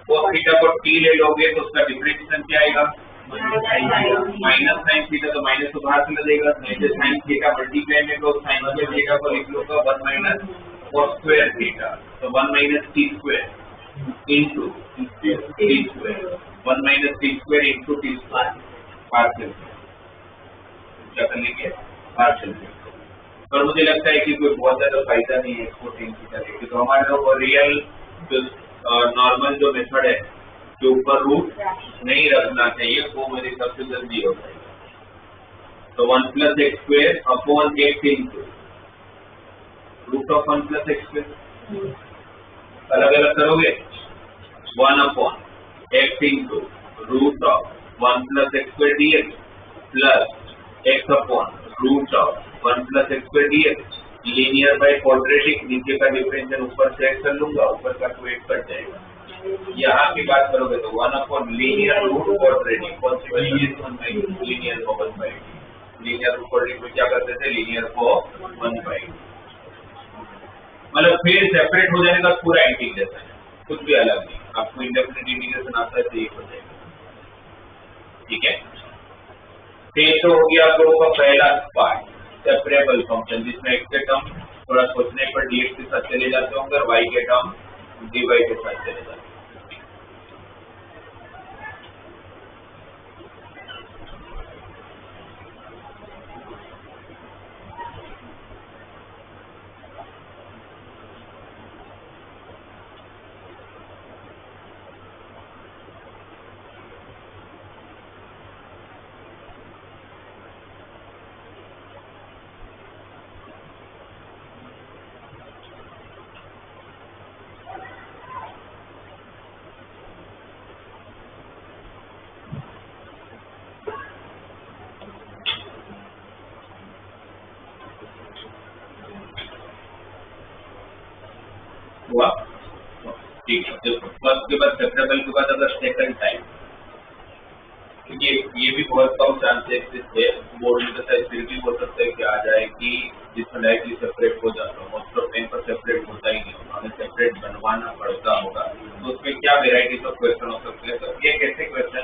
cos थीटा को t ले लोगे तो उसका डिफरेंशिएशन क्या आएगा, माइनस साइन थीटा, तो माइनस तो बाहर चला जाएगा, नहीं साइन थीटा मल्टीप्लाई में तो साइन स्क्वायर थीटा को लिख लूंगा 1 माइनस cos स्क्वायर थीटा, तो 1 minus t square into t square, 1 minus t square into t square partial, क्या कर लेंगे पार्शियल। पर मुझे लगता है कि कोई बहुत ज्यादा फायदा नहीं है इसको tan थीटा लेके, तो हमारे लोग रियल जो नॉर्मल जो मेथड है जो ऊपर रूट नहीं रखना चाहिए वो मेरे सबसे जल्दी हो जाएगा। तो 1 plus x square upon x into root of 1 plus x square, अलग अलग करोगे 1 upon x into root of 1 plus x square dx plus x upon root of 1 plus x square dx, linear by quadratic, नीचे का differential ऊपर से add कर लूंगा, ऊपर का 2 ऐड कट जाएगा। यहाँ की बात करोगे तो 1 upon linear root quadratic, possible ये 1 बाई लीनियर को 1 बाई, लीनियर रूट क्वाड्रेटिक में क्या करते थे, लीनियर को 1 बाई, मतलब फिर सेपरेट हो जाने का पूरा इंटीग्रेशन है, कुछ भी अलग नहीं, आपको इंडेफिनिट इंटीग्रेशन आता है तो ये हो जाएगा, ठीक है। तो हो गया आप लोगों का पहला पार्ट सेपरेबल फंक्शन, जिसमें x के टर्म थोड़ा सोचने पर dx के साथ चले जाते होंगे और y के टर्म dy के साथ चले जाते हैं। हुआ, ठीक है। देखो फर्स्ट के बाद सेपरेबल के बाद अगर सेकंड टाइम, ये भी बहुत कम चांसेस है, बोर्ड में तो फिर भी हो सकता है कि आ जाए कि जिसमें डायरेक्टली सेपरेट हो जाता है, मोस्ट ऑफ टाइम पर सेपरेट होता ही नहीं होगा, हमें सेपरेट बनवाना पड़ता होगा। तो उसमें क्या वेराइटीज ऑफ क्वेश्चन हो सकते हैं? तो ये कैसे क्वेश्चन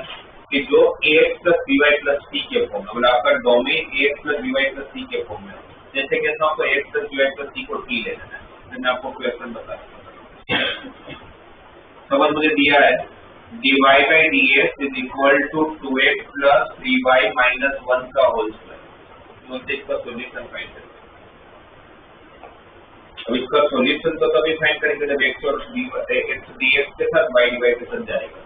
कि जो ax plus by plus c के फॉर्म में, मतलब आपका domain ax plus by plus c के फॉर्म में, जैसे कहता हूँ तो ax plus by plus c को t लेना है, तो मैं आपको क्वेश्चन बता दूँ। समझ मुझे दिया है dy by dx is equal to 2x plus 3y minus 1 का होल स्क्वायर। मुझे इसका सॉल्यूशन फाइंड करना है। अब इसका सॉल्यूशन तो तभी फाइंड करेंगे जब x और x dx के साथ y dy के साथ जाएगा,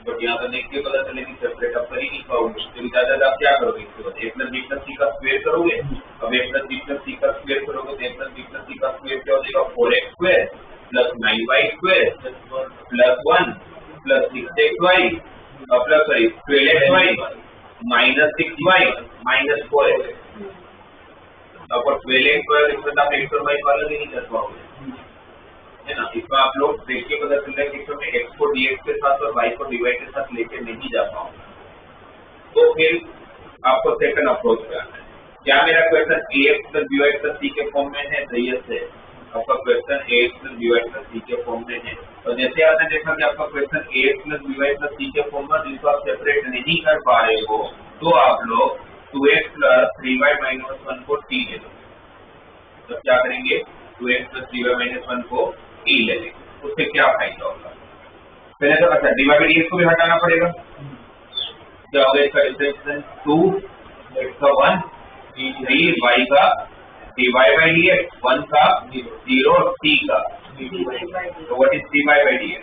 बट यहाँ तो देख के पता चलेगी सेपरेट आप कर ही नहीं पाओगे, तो ज्यादा आप क्या करोगे, इसके बाद a plus b plus c का स्क्वायर करोगे। अब a plus b plus c का स्क्वायर करोगे तो a plus b plus c का स्क्वायर क्या हो जाएगा, 4x square plus 9y square plus 1 plus 6xy plus sorry 12xy minus 6y minus 4x। अब 12x इसमें आप x और y का अलग ही नहीं कर पाओगे, है ना। इसमें आप लोग देख के पता चल रहा है कि इसमें x को dx के साथ और y को dy के साथ लेके नहीं जा पाओगे, तो फिर आपको सेकंड अप्रोच करना है। क्या मेरा question ax plus by plus c के फॉर्म में है? सही है, आपका question ax plus by plus c के फॉर्म में है। और जैसे आपने देखा कि आपका question ax plus by plus c के फॉर्म में, जिसको आप सेपरेट नहीं कर पा रहे हो, तो आप लोग 2x प्लस 3y माइनस 1 को t ले लो। तो क्या करेंगे, 2x प्लस 3y माइनस 1 को t ले लेंगे, उससे क्या फायदा होगा? पहले तो अच्छा dy by dx को भी हटाना पड़ेगा, क्या होगा इसका डिफरेंस 2 x का 1 3 y का dy by dx 1 का 0 t का, तो what is dy by dx?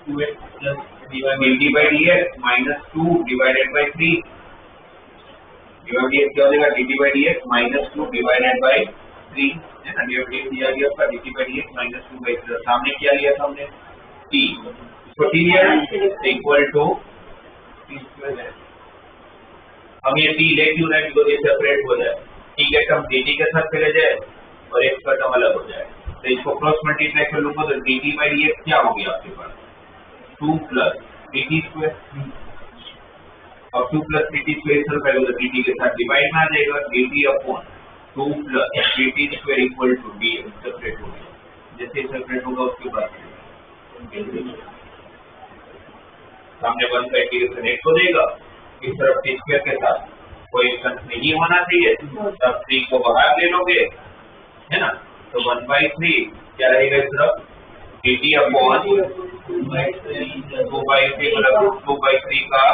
2x plus dt by dx minus 2 divided by 3। dy by dx क्या हो जाएगा, dt by dx minus 2 divided by 3, है ना। dy by dx दिया गया आपका dt by dx minus 2 by 3, सामने क्या लिया था हमने, t, इसको t लिया इक्वल टू t स्क्वायर। हम ये t ले क्यों रहे हैं, तो ये सेपरेट हो जाए, t का टर्म dt के साथ चले जाए और x का टर्म अलग हो जाए, तो इसको क्रॉस मल्टीप्लाई कर लूंगा तो dt by dx क्या हो गया आपके पास, 2 प्लस dt स्क्वायर, और 2 प्लस dt स्क्वायर इधर पहले तो dt के साथ डिवाइड में आ जाएगा, dt upon 2 plus dt square equal to d separate हो गया। जैसे सेपरेट होगा उसके बाद सामने 1 का इंटीग्रेशन x हो जाएगा, इस तरफ t स्क्वायर के साथ कोई अंश नहीं होना चाहिए, तब 3 को बाहर ले लोगे, है ना। तो 1/3 क्या रहेगा इस तरफ, dt अपॉन 2/3 मतलब 2/3 का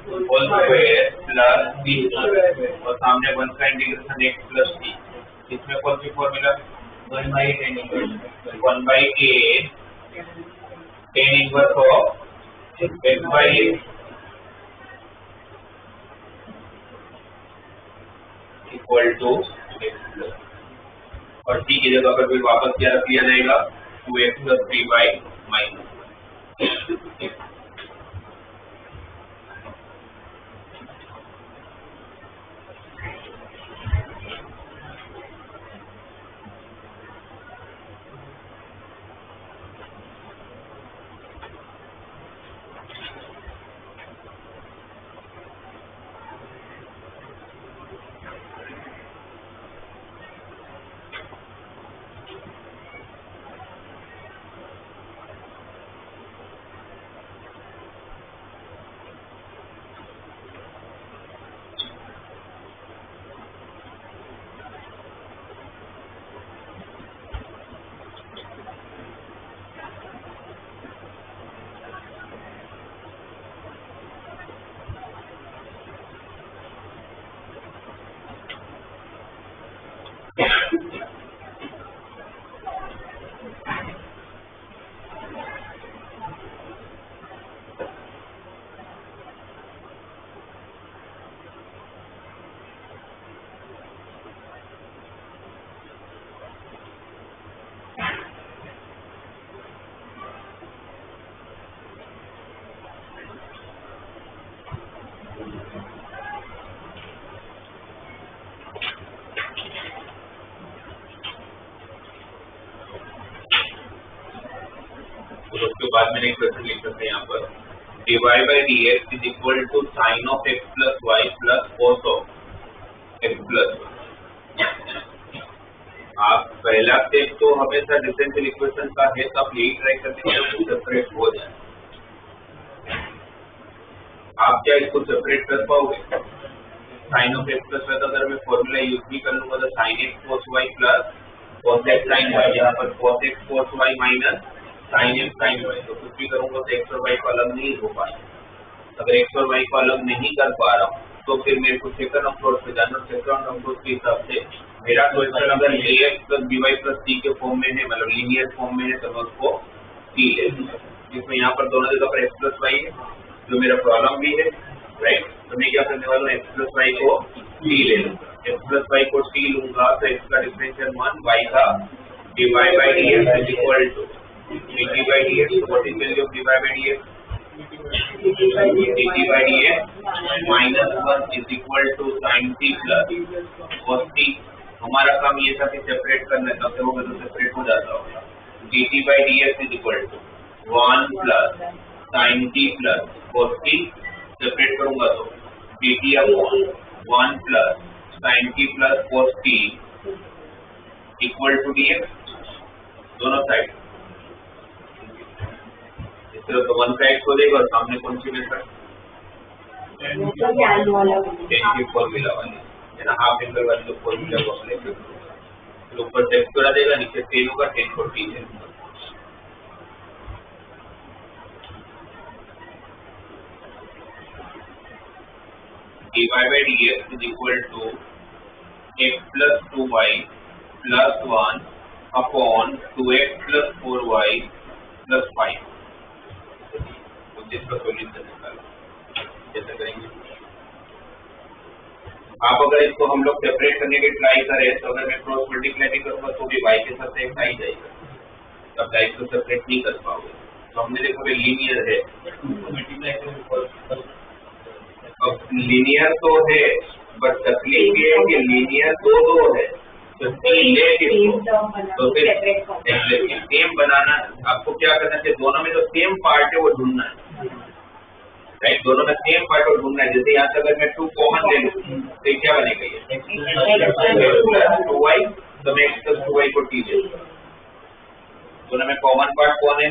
whole square plus d square, और सामने 1 का इंटीग्रेशन x प्लस t। इसमें कौन सी formula, 1/8 tan inverse of x/a equal to x plus, और t की जगह पर फिर वापस क्या रख लिया जाएगा, 2x प्लस 3y माइनस। तो उसके बाद मैंने इक्वेशन लिख सकते हैं यहाँ पर dy by dx is equal to sine of x plus y plus cos of x plus. आप पहला स्टेप तो हमेशा डिफरेंशियल इक्वेशन का है, तो आप यही ट्राई करते हैं कि सेपरेट हो जाए। आप क्या इसको सेपरेट कर पाओगे? Sine of x plus y, अगर मैं फॉर्मूला यूज भी कर लूंगा तो sine x cos y plus cos x sine y, यहाँ पर cos x cos y minus sine x sine y, तो कुछ भी करूंगा तो एक्स और वाई को अलग नहीं हो पाएगा। अगर एक्स और वाई को अलग नहीं कर पा रहा हूँ तो फिर मेरे को सेकंड अप्रोच पे जाना। सेकंड अप्रोच के हिसाब से मेरा क्वेश्चन अगर ax plus by plus c के फॉर्म में है, मतलब लीनियर फॉर्म में है, तो मैं उसको c ले लूंगा, जिसमें यहाँ पर दोनों जगह पर x प्लस वाई है जो मेरा प्रॉब्लम भी है, राइट। तो मैं क्या करने वाला हूँ, x प्लस वाई को c ले लूंगा। x प्लस वाई को c लूंगा तो x का डिफरेंशियल 1 y का dy by dx is equal to dt by dx। What is value of dy by dx? dt by dx minus 1 is equal to sin t plus cos t। हमारा काम ये था कि separate करना है, तब से होगा तो सेपरेट हो जाता होगा। dt by dx is equal to 1 plus sin t plus cos t। Separate करूंगा तो dt अपॉन 1 plus sin t plus cos t equal to dx, दोनों साइड। इस तरह तो वन साइड को देगा और सामने कौन सी मेथड? टेन की फॉर्मूला वाली है ना, हाफ एंगल वाली जो फॉर्मूला को अप्लाई कर दो। ऊपर से x जोड़ा देगा, नीचे 10 होगा, 10 को t है। dy by dx is equal to x plus 2y plus 1 upon 2x plus 4y plus 5। जिसका सॉल्यूशन निकालो कैसे करेंगे? आप अगर इसको हम लोग सेपरेट करने की ट्राई करें तो अगर मैं क्रॉस मल्टीप्लाई भी करूंगा तो भी y के साथ x आ ही जाएगा, तब y को सेपरेट नहीं कर पाओगे। तो हमने देखो भाई लीनियर है, अब लीनियर तो है बट तकलीफ ये है कि लीनियर दो है, तो तो फिर सेम बनाना। आपको क्या करना चाहिए, दोनों में जो सेम पार्ट है वो ढूंढना है, राइट। दोनों में सेम पार्ट और ढूंढना है। जैसे यहाँ से अगर मैं 2 कॉमन ले लूँ तो क्या बनेगा, ये 2y, तो मैं x प्लस 2y को t ले लूँ। दोनों में कॉमन पार्ट कौन है,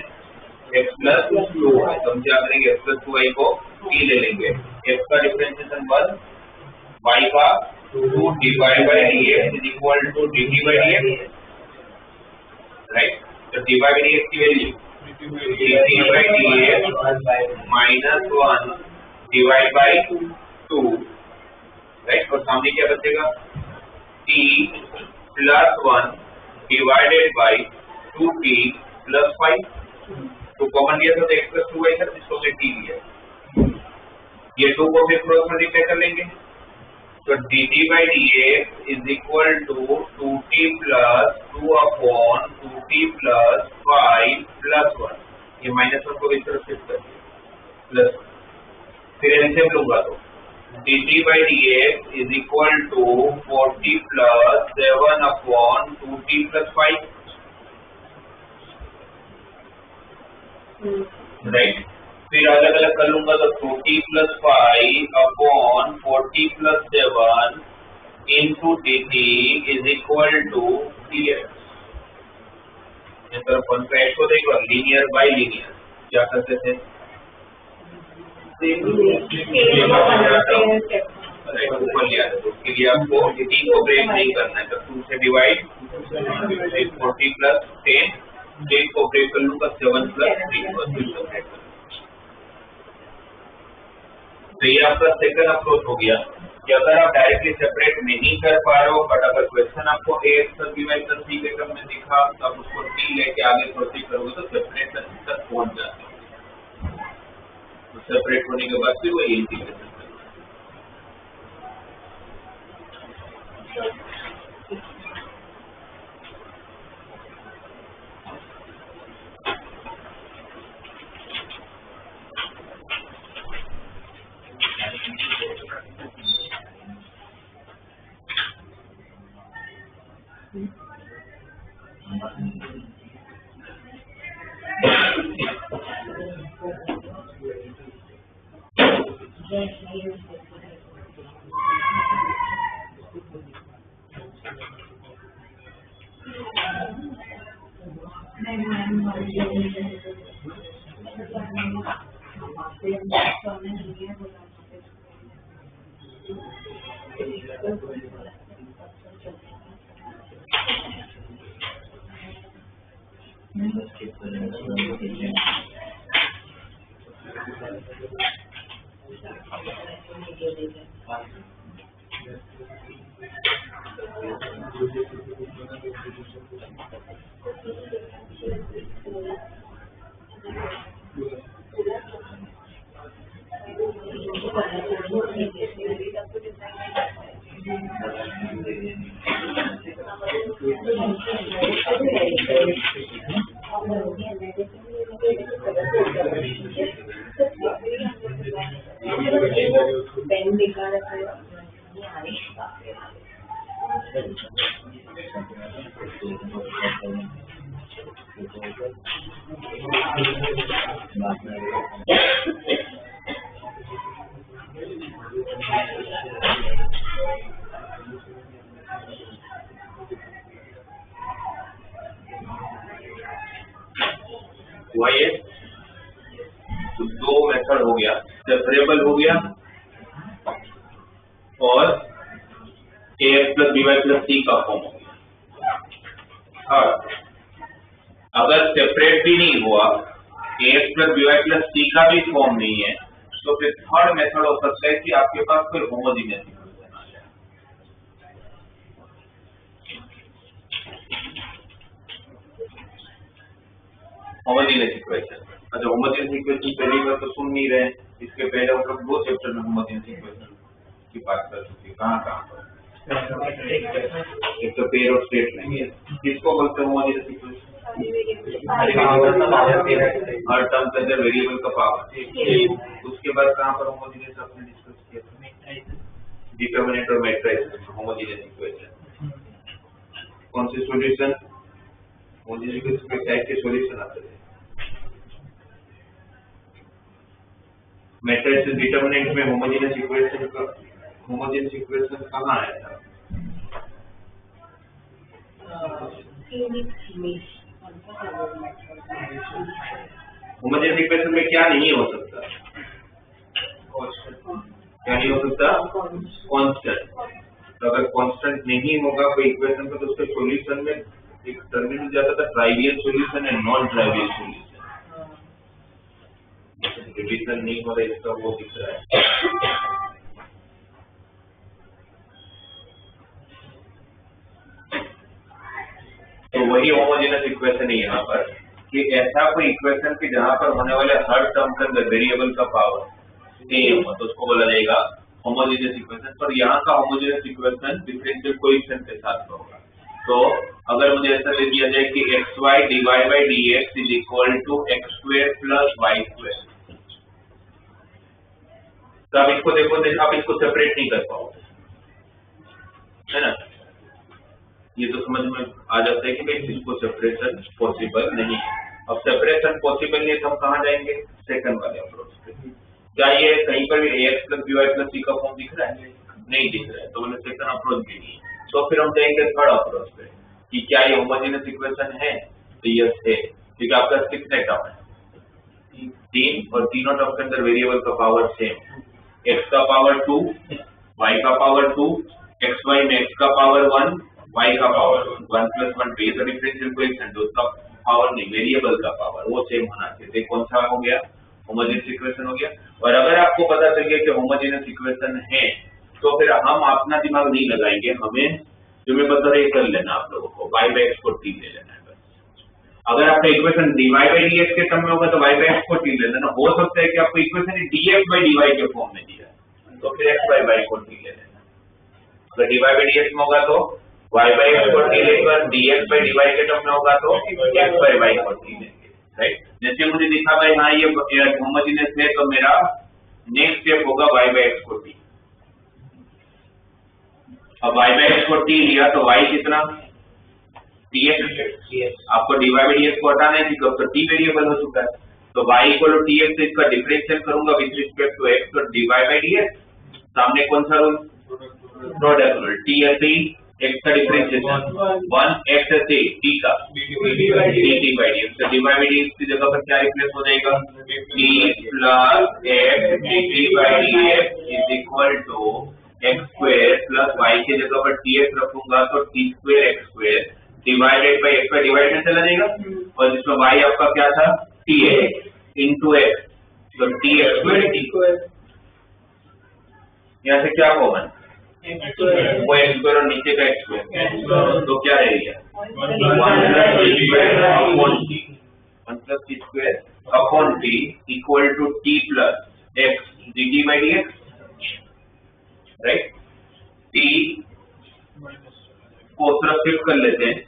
x प्लस 2y, तो हम क्या करेंगे, x प्लस 2y को t ले लेंगे। x का डिफरेंशिएशन 1, y का 2 dy by dx is equal to dt by dx, right. तो dy by dx की value dt by dx minus 1 divide by 2, right. और सामने क्या बचेगा, t plus 1 divided by 2t plus 5। तो कॉमन लिया तो x प्लस 2y था, जिसको हमने t लिया, ये 2 को फिर क्रॉस मल्टीप्लाई कर लेंगे। तो dt by dx is equal to 2t plus 2 upon 2t plus 5 plus 1। ये -1 को इस तरफ शिफ्ट कर दिया प्लस, फिर एलसीएम लूंगा तो dt by dx is equal to 40 plus 7 upon 2t plus 5, right. फिर अलग अलग कर लूंगा तो 2t plus 5 upon 40 plus 7 into dt is equal to dx। इस तरफ वन साइड को देखो, लीनियर बाय लीनियर क्या करते थे, ऊपर लिया था, तो उसके लिए आपको t को ब्रेक नहीं करना है, तो 2 से डिवाइड 40 प्लस 10, 10 को ब्रेक कर लूंगा 7 प्लस 3। तो ये आपका सेकंड अप्रोच हो गया कि अगर आप डायरेक्टली सेपरेट नहीं कर पा रहे हो, बट अगर क्वेश्चन आपको ax plus by plus c के क्रम में दिखा, तब उसको t लेके आगे प्रोसीड करोगे तो सेपरेट तक पहुंच जाते हो। तो सेपरेट होने के बाद फिर वो इंटीग्रेशन Thank you. हुआ ये तो दो मेथड हो गया, सेपरेबल हो गया और ax plus by plus c का फॉर्म हो गया। और अगर सेपरेट भी नहीं हुआ, ax plus by plus c का भी फॉर्म नहीं है, तो फिर थर्ड मेथड हो सकता है कि आपके पास कोई होमोजेनियस इक्वेशन आ जाए। होमोजेनियस इक्वेशन, अच्छा होमोजेनियस इक्वेशन पहली बार तो सुन नहीं रहे, इसके पहले हम लोग दो चैप्टर में होमोजेनियस इक्वेशन की बात कर चुके। कहाँ पर एक तो पेयर और स्टेट लेंगे, किसको बोलते हैं होमोजेनियस इक्वेशन? हर टर्म के अंदर वेरिएबल का पावर। उसके बाद कहाँ पर होमोजेनियस आपने डिस्कस किया? डिटरमिनेंट और मैट्रिक्स होमोजेनियस इक्वेशन। कौन सी सॉल्यूशन? होमोजेनियस इक्वेशन के टाइप के सॉल्यूशन आते हैं। मैट्रिक्स डिटरमिनेंट में होमोजेनियस इक्वेशन कहाँ आया था? होमोजेनियस इक्वेशन में क्या नहीं हो सकता? क्या नहीं हो सकता? कांस्टेंट। तो अगर कांस्टेंट नहीं होगा कोई इक्वेशन का तो उसके सॉल्यूशन में एक टर्म मिल जाता था, ट्राइवियल सॉल्यूशन है, नॉन ट्राइवियल सॉल्यूशन। डिवीजन नहीं हो रहा इसका वो दिख रहा है। तो वही होमोजेनियस इक्वेशन है यहाँ पर कि ऐसा कोई इक्वेशन कि जहाँ पर होने वाले हर टर्म के अंदर वेरिएबल का पावर सेम हो, तो उसको बोला जाएगा होमोजेनियस इक्वेशन। पर यहाँ का होमोजेनियस इक्वेशन डिफरेंशियल कोएफिशिएंट के साथ होगा। तो अगर मुझे ऐसा ले दिया जाए कि xy dy by dx is equal to x square plus y square, तो आप इसको देखो, आप इसको सेपरेट नहीं कर पाओगे, है ना? ये तो समझ में आ जाता है कि भाई इसको सेपरेशन पॉसिबल नहीं है। अब सेपरेशन पॉसिबल नहीं है तो हम कहाँ जाएंगे? सेकंड वाले अप्रोच पे। क्या ये कहीं पर भी ax plus by plus c का फॉर्म दिख रहा है? नहीं दिख रहा है, तो मैंने सेकंड अप्रोच भी नहीं। तो फिर हम जाएंगे थर्ड अप्रोच पे कि क्या ये होमोजेनियस इक्वेशन है? तो यस है, क्योंकि आपका कितने टर्म है? 3, और तीनों टर्म के अंदर वेरिएबल का पावर सेम, x का पावर 2, y का पावर 2, xy में x का पावर 1, y का पावर 1 प्लस 1 पे तो डिफरेंशियल कोएफिशिएंट, उसका पावर नहीं, वेरिएबल का पावर वो सेम होना चाहिए। कौन सा हो गया? होमोजेनियस इक्वेशन हो गया। और अगर आपको पता चल गया कि होमोजेनियस इक्वेशन है, तो फिर हम अपना दिमाग नहीं लगाएंगे, हमें जो मैं बता रहा कर लेना आप लोगों को, y by x को t ले लेना है बस। अगर आपका इक्वेशन dy by dx के टर्म में होगा तो y by x को t ले लेना। हो सकता है कि आपको इक्वेशन dx by dy के फॉर्म में दिया है, तो फिर x by y को t ले लेना। अगर dy by dx में होगा तो y by x को t लेकर, dx by dy के टर्म में होगा तो x by y को t लेंगे, राइट? जैसे मुझे दिखा भाई हाँ ये होमोजेनियस है, तो मेरा नेक्स्ट स्टेप होगा y by x को t। अब y by x को t लिया तो y कितना? dx, आपको dy by dx को हटाना है क्योंकि अब तो t वेरिएबल हो चुका है, तो y इक्वल टू tx से इसका डिफरेंशियल करूंगा विद रिस्पेक्ट टू x, तो dy by dx, सामने कौन सा रूल, प्रोडक्ट रूल, t ऐसे ही x का डिफरेंशिएशन 1 x ऐसे t का dt by dx, तो dy by dx की जगह पर क्या रिप्लेस हो जाएगा, t plus x dt by dx is equal to x square plus y की जगह पर tx रखूंगा तो t square x square divided by x, divide में चला जाएगा और जिसमें y आपका क्या था tx इनटू x, तो tx स्क्वायर t, यहाँ से क्या कॉमन, वो x स्क्वायर और नीचे का x स्क्वायर, तो क्या रहेगा 1 plus t square upon t equal to t plus x dt by dx, right. t को उस तरफ शिफ्ट कर लेते हैं,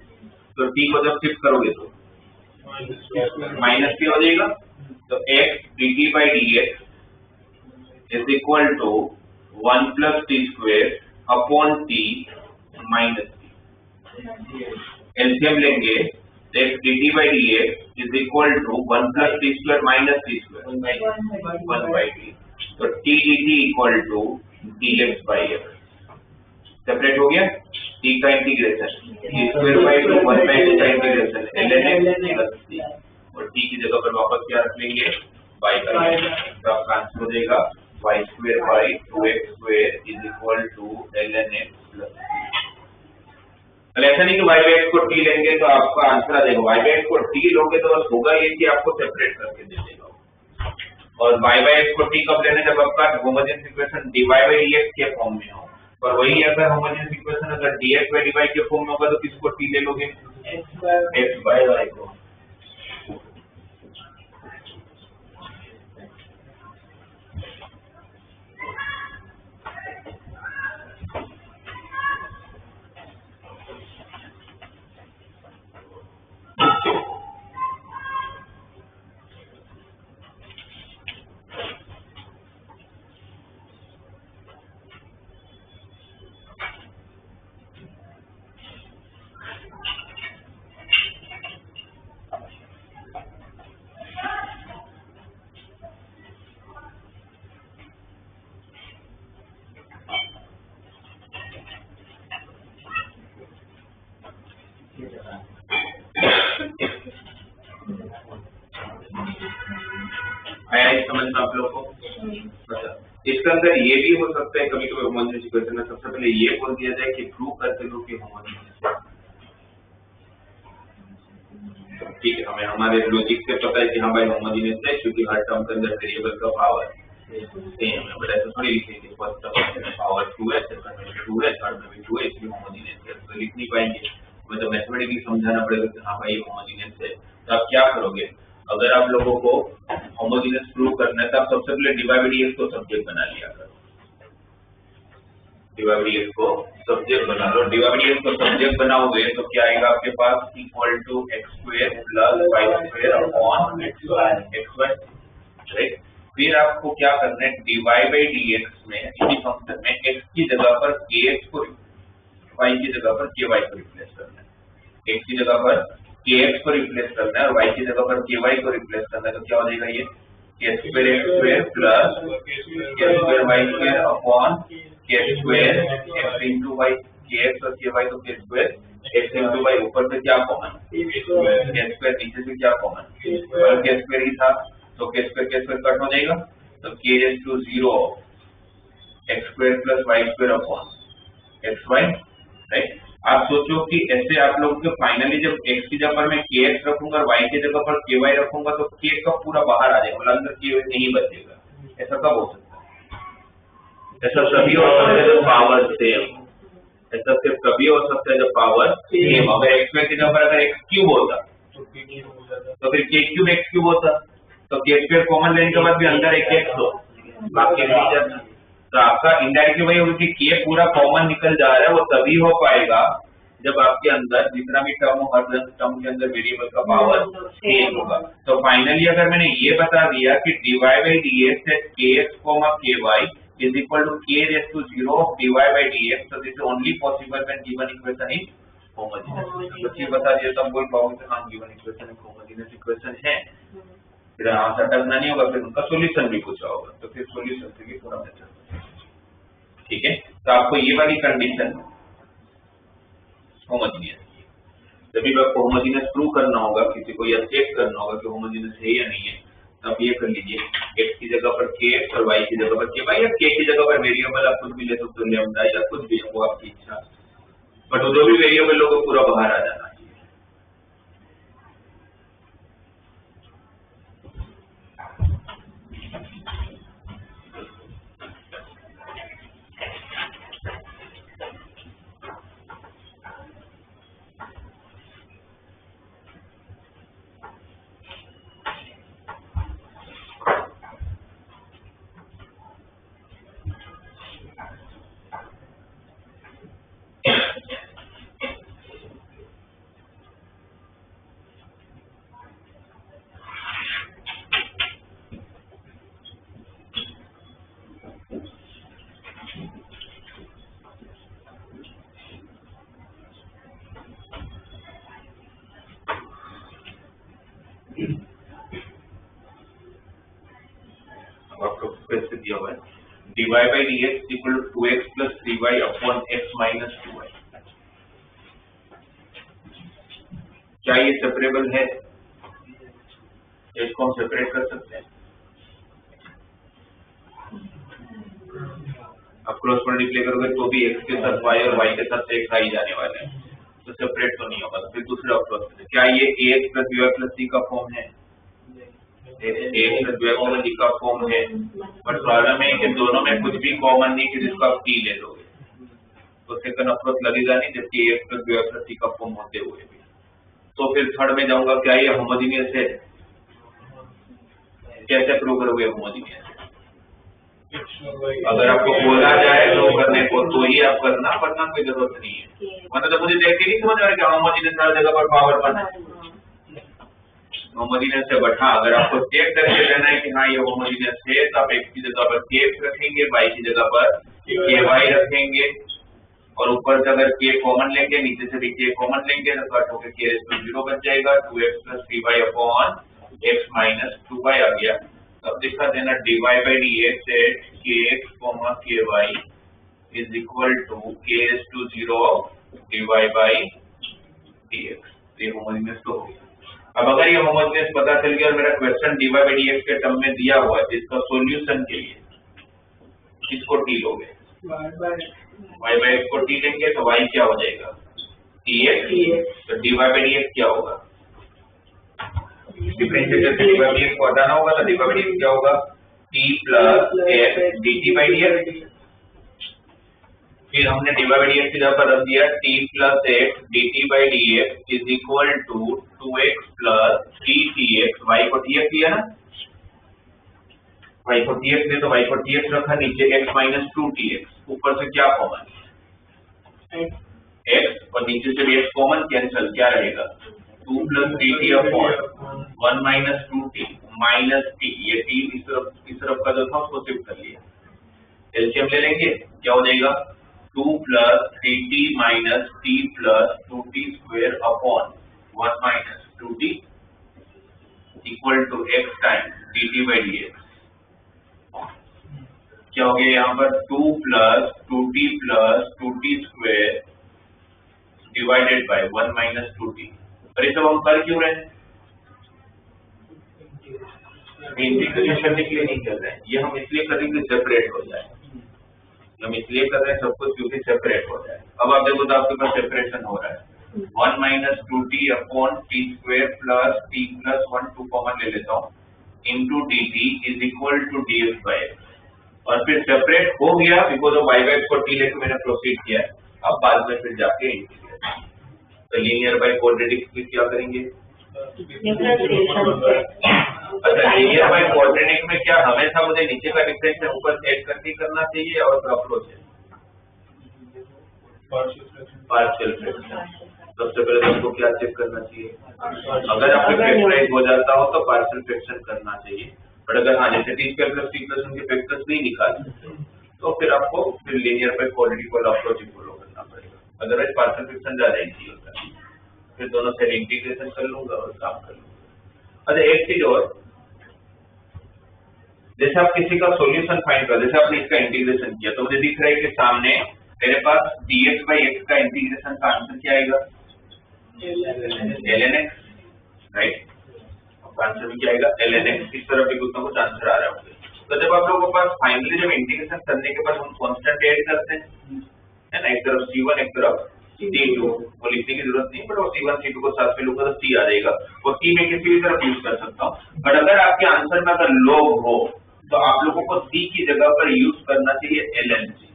तो t को जब शिफ्ट करोगे तो माइनस t हो जाएगा, तो x dt by dx is equal to 1 plus t square upon t minus t, LCM लेंगे तो x dt by dx is equal to 1 plus t square minus t square 1 by t, तो t dt equal to dx by x, separate हो गया, t का integration t square by 2 1 by x का integration ln x plus t, और t की जगह पर वापस क्या रख लेंगे y का, तो आपका आंसर हो जाएगा y square by 2x square is equal to ln x plus t। ऐसा नहीं कि y बाय x को t लेंगे तो आपका आंसर आ जाएगा, y बाय x को t लोगे तो बस होगा ये कि आपको सेपरेट करके दे देगा, और y बाय x को t कब लेना, जब आपका homogeneous equation dy by dx के फॉर्म में हो, और वही अगर होमोजेनियस इक्वेशन अगर dx by dy के फॉर्म में होगा तो किसको t ले लोगे, x by y को। आया इस समझ में आप लोग को, इसके अंदर ये भी हो सकता है कभी कभी होमोजेनियस इक्वेशन में सबसे पहले ये बोल दिया जाए कि प्रूव करके लो कि होमोजेनियस, ठीक है, हमें हमारे लॉजिक से पता है कि हाँ भाई होमोजेनियस है क्योंकि हर टर्म के अंदर वेरिएबल का पावर सेम है, बट ऐसा थोड़ी लिखेंगे फर्स्ट टर्म में पावर 2 है, सेकंड में 2 है, थर्ड में भी 2 है, इसलिए होमोजेनियस है, तो लिख नहीं पाएंगे, मतलब मैथमेटिकली समझाना पड़ेगा कि हाँ भाई होमोजेनियस है। तो आप क्या करोगे, अगर आप लोगों को होमोजेनियस प्रूव करना है तो आप सबसे पहले dy by dx को सब्जेक्ट बना लिया करो, dy by dx को सब्जेक्ट बना लो, dy by dx को सब्जेक्ट बनाओगे तो क्या आएगा आपके पास equal to x square plus y square upon xy, right. फिर आपको क्या करना है, dy by dx में इसी फंक्शन में x की जगह पर kx को, y की जगह पर ky को रिप्लेस करना है, x की जगह पर kx को रिप्लेस करना है और y की जगह पर ky को रिप्लेस करना है, तो क्या हो जाएगा ये k square x square plus k square y square upon k square x into y, kx और ky तो k square x into y, ऊपर से क्या कॉमन k स्क्वायर, नीचे से क्या कॉमन और k स्क्वायर ही था, तो k स्क्वायर कट हो जाएगा, तो k raise to 0 x square plus y square upon xy, right. आप सोचो कि ऐसे आप लोगों के फाइनली जब x की जगह पर मैं kx रखूंगा और y की जगह पर ky रखूंगा तो k का पूरा बाहर आ जाएगा, मतलब अंदर k नहीं बचेगा, ऐसा कब हो सकता है, ऐसा तभी हो सकता है जब पावर सेम, ऐसा सिर्फ तभी हो सकता है जब पावर सेम, अगर x स्क्वायर की जगह पर अगर x क्यूब होता तो फिर k क्यूब x क्यूब होता, तो k स्क्वायर कॉमन लेने के बाद भी अंदर एक x हो, बाकी नहीं जाता, तो आपका इनडायरेक्टली वही होगा कि k पूरा कॉमन निकल जा रहा है, वो तभी हो पाएगा जब आपके अंदर जितना भी टर्म हो हर टर्म के अंदर वेरिएबल का पावर सेम होगा। तो फाइनली अगर मैंने ये बता दिया कि dy by dx at kx, ky is equal to k raised to 0 of dy by dx, so this is only possible when given equation is homogeneous. बस ये बता दिया तो हम बोल पाओगे हाँ गिवन इक्वेशन एक होमोजेनियस इक्वेशन है। फिर आंसर अटकना नहीं होगा, फिर उनका सॉल्यूशन भी पूछा होगा, तो फिर सॉल्यूशन से भी पूरा मेथड। ठीक है, तो आपको ये वाली कंडीशन होमोजेनियस, जब भी आपको होमोजेनियस प्रूव करना होगा किसी को, या चेक करना होगा कि होमोजेनियस है या नहीं है, तब ये कर लीजिए x की जगह पर kx और y की जगह पर ky, या k की जगह पर वेरिएबल आप कुछ भी ले सकते हो, लैम्डा या कुछ भी, वो आपकी इच्छा, बट जो भी वेरिएबल होगा पूरा बाहर आ जाना चाहिए। कैसे दिया हुआ है, dy by dx equal to 2x plus 3y upon x minus 2y। क्या ये सेपरेबल है? इसको हम सेपरेट कर सकते हैं। अब क्रॉस मल्टीप्लाई करोगे तो भी x के साथ y और y के साथ x आ ही जाने वाले हैं, तो सेपरेट तो नहीं होगा। फिर दूसरा अप्रोच, क्या ये ax plus by plus c का फॉर्म है? ax plus by plus c का फॉर्म है, पर प्रॉब्लम है कि दोनों में कुछ भी कॉमन नहीं कि जिसको आप t ले लोगे, तो सेकंड अप्रोच लगेगा नहीं, जबकि ax plus by plus c का फॉर्म होते हुए भी। तो फिर थर्ड में जाऊंगा, क्या ये होमोजेनियस है? कैसे प्रूव करोगे होमोजेनियस? अगर आपको बोला जाए तो करने को तो ही आप करना, वरना कोई जरूरत नहीं है। मतलब तो मुझे देख के नहीं समझ आ रहा कि होमोजेनियस हर जगह पर पावर बना है, होमोजेनियस से बैठा। अगर आपको चेक करके लेना है कि हाँ ये होमोजेनियस है, तो आप x की जगह पर kx रखेंगे, y की जगह पर ky रखेंगे, और ऊपर से अगर k कॉमन लेंगे, नीचे से भी k कॉमन लेंगे, तो कट होकर k रेज़ टू 0 बच जाएगा, 2x plus 3y upon x minus 2y आ गया। अब दिखा देना dy by dx at kx, ky is equal to k raised to 0 dy by dx। ये होमोजेनियस तो हो गया। अब अगर ये होमोजेनियस पता चल गया और मेरा क्वेश्चन dy by dx के टर्म में दिया हुआ है, इसका सॉल्यूशन के लिए किसको t लोगे? y by x को t लेंगे तो y क्या हो जाएगा? tx। तो dy by dx क्या होगा? डिफरेंशिएटर से dy by dx को हटाना होगा, तो dy by dx क्या होगा? t plus x dt by dx। फिर हमने dy by dx की जगह पर रख दिया t plus x dt by dx is equal to 2x plus 3tx। y को tx लिया ना, y को tx ले तो y को tx रखा, नीचे x minus 2tx, ऊपर से क्या कॉमन? x, और नीचे से भी x कॉमन, कैंसिल, क्या रहेगा? 2 plus 3t upon 1 minus 2t minus t। ये t इस तरफ का जो था उसको शिफ्ट कर लिया, एलसीएम ले लेंगे, क्या हो जाएगा? 2 plus 3t minus t plus 2t square upon 1 minus 2t equal to x times dt by dx। क्या हो गया यहाँ पर? 2 plus 2t plus 2t square divided by 1 minus 2t। और ये सब हम कर क्यों रहे हैं? इंटीग्रेशन करने के लिए नहीं कर रहे हैं, ये हम इसलिए करेंगे सेपरेट हो जाए। हम इसलिए कर रहे हैं सब कुछ क्योंकि सेपरेट हो जाए। अब आप देखो तो आपके पास सेपरेशन हो रहा है, 1 minus 2t upon t square plus t plus 1, 2 common ले लेता हूँ, into dt is equal to dx by x। और फिर सेपरेट हो गया because of y by x को t लेके मैंने प्रोसीड किया। अब बाद में फिर जाके इंटीग्रेट, तो लीनियर बाय क्वाड्रेटिक में क्या करेंगे? अच्छा, लीनियर बाय क्वाड्रेटिक में क्या हमेशा मुझे नीचे का डिफरेंस ऊपर सेट करके करना चाहिए, और अप्रोच है पार्शियल फ्रैक्शन। सबसे पहले तो आपको क्या चेक करना चाहिए? अगर आपको फैक्टराइज हो जाता हो तो पार्शियल फ्रैक्शन करना चाहिए, बट अगर हाँ जैसे t square plus t plus उनके फैक्टर्स नहीं निकाल तो फिर आपको फिर लीनियर बाय क्वाड्रेटिक वाला अप्रोच फॉलो करना पड़ेगा। अदरवाइज पार्शियल फ्रैक्शन ज्यादा इजी होता है। फिर दोनों से इंटीग्रेशन कर लूंगा और काम कर लूंगा। अच्छा एक चीज और, जैसे आप किसी का सॉल्यूशन फाइंड कर, जैसे आपने इसका इंटीग्रेशन किया तो मुझे दिख रहा है कि सामने मेरे पास dx by x का इंटीग्रेशन का आंसर क्या आएगा, ln x, राइट। आंसर भी क्या आएगा, ln x। इस तरह भी कुछ ना कुछ आंसर आ रहा है। तो जब आप लोगों के पास फाइनली जब इंटीग्रेशन करने के बाद हम कांस्टेंट ऐड करते हैं, है ना, एक तरफ c1 एक तरफ c2, वो लिखने की जरूरत नहीं, बट वो c1 c2 को साथ में लूंगा तो c आ जाएगा, और c में किसी भी तरफ यूज कर सकता हूँ। बट अगर आपके आंसर में अगर log हो तो आप लोगों को c की जगह पर यूज करना चाहिए ln c।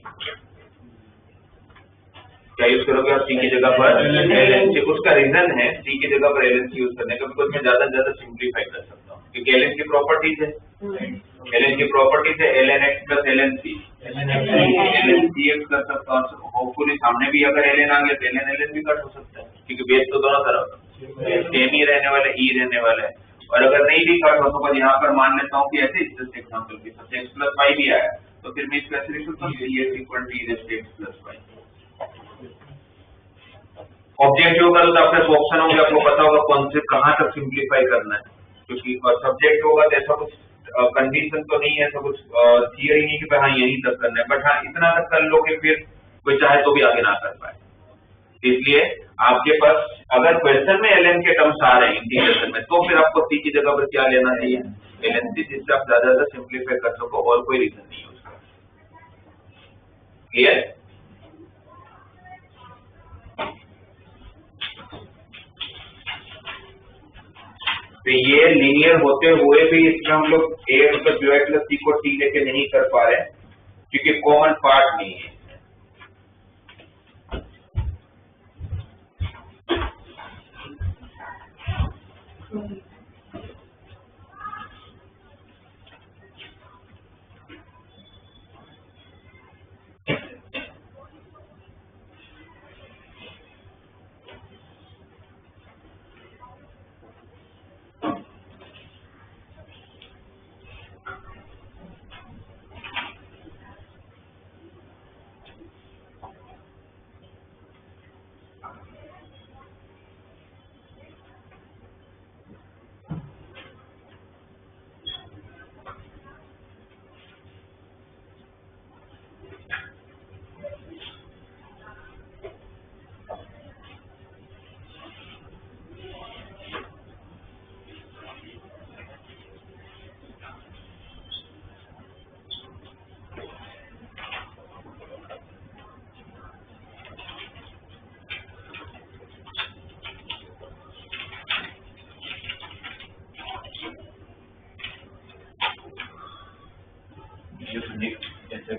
क्या यूज करोगे आप c की जगह पर, ln c। उसका रीजन है c की जगह पर ln c यूज करने का, बिकॉज मैं ज्यादा से ज्यादा सिंप्लीफाई कर सकता हूँ, क्योंकि ln की प्रॉपर्टीज है, ln की प्रॉपर्टीज है ln x plus ln c, ln c x कर सकता हूँ। होपफुली सामने भी अगर ln आ गया तो ln भी कट हो सकता है, क्योंकि बेस तो दोनों तरफ सेम ही रहने वाला, e रहने वाला है। और अगर नहीं भी कट हो तो बस यहाँ पर मान लेता हूँ कि ऐसे जस्ट एग्जांपल के साथ x प्लस y भी आया, तो फिर मैं इसको ऐसे लिख सकता हूँ c equal to e x plus y। Objective का तो आपके ऑप्शन होंगे, आपको पता होगा कौन से कहाँ तक सिंप्लीफाई करना है, क्योंकि सब्जेक्ट होगा तो ऐसा कुछ कंडीशन तो नहीं है, ऐसा कुछ थियरी नहीं कि हाँ यहीं तक करना है, बट हाँ इतना तक कर लो कि फिर कोई चाहे तो भी आगे ना कर पाए। इसलिए आपके पास अगर क्वेश्चन में ln के टर्म्स आ रहे हैं इंटीग्रेशन में, तो फिर आपको c की जगह पर क्या लेना चाहिए, ln c, जिससे आप ज्यादा ज्यादा सिंप्लीफाई कर सको, और कोई रीजन नहीं है उसका। क्लियर? तो ये लीनियर होते हुए भी इसमें हम लोग a मतलब by प्लस c को t लेके नहीं कर पा रहे, क्योंकि कॉमन पार्ट नहीं है।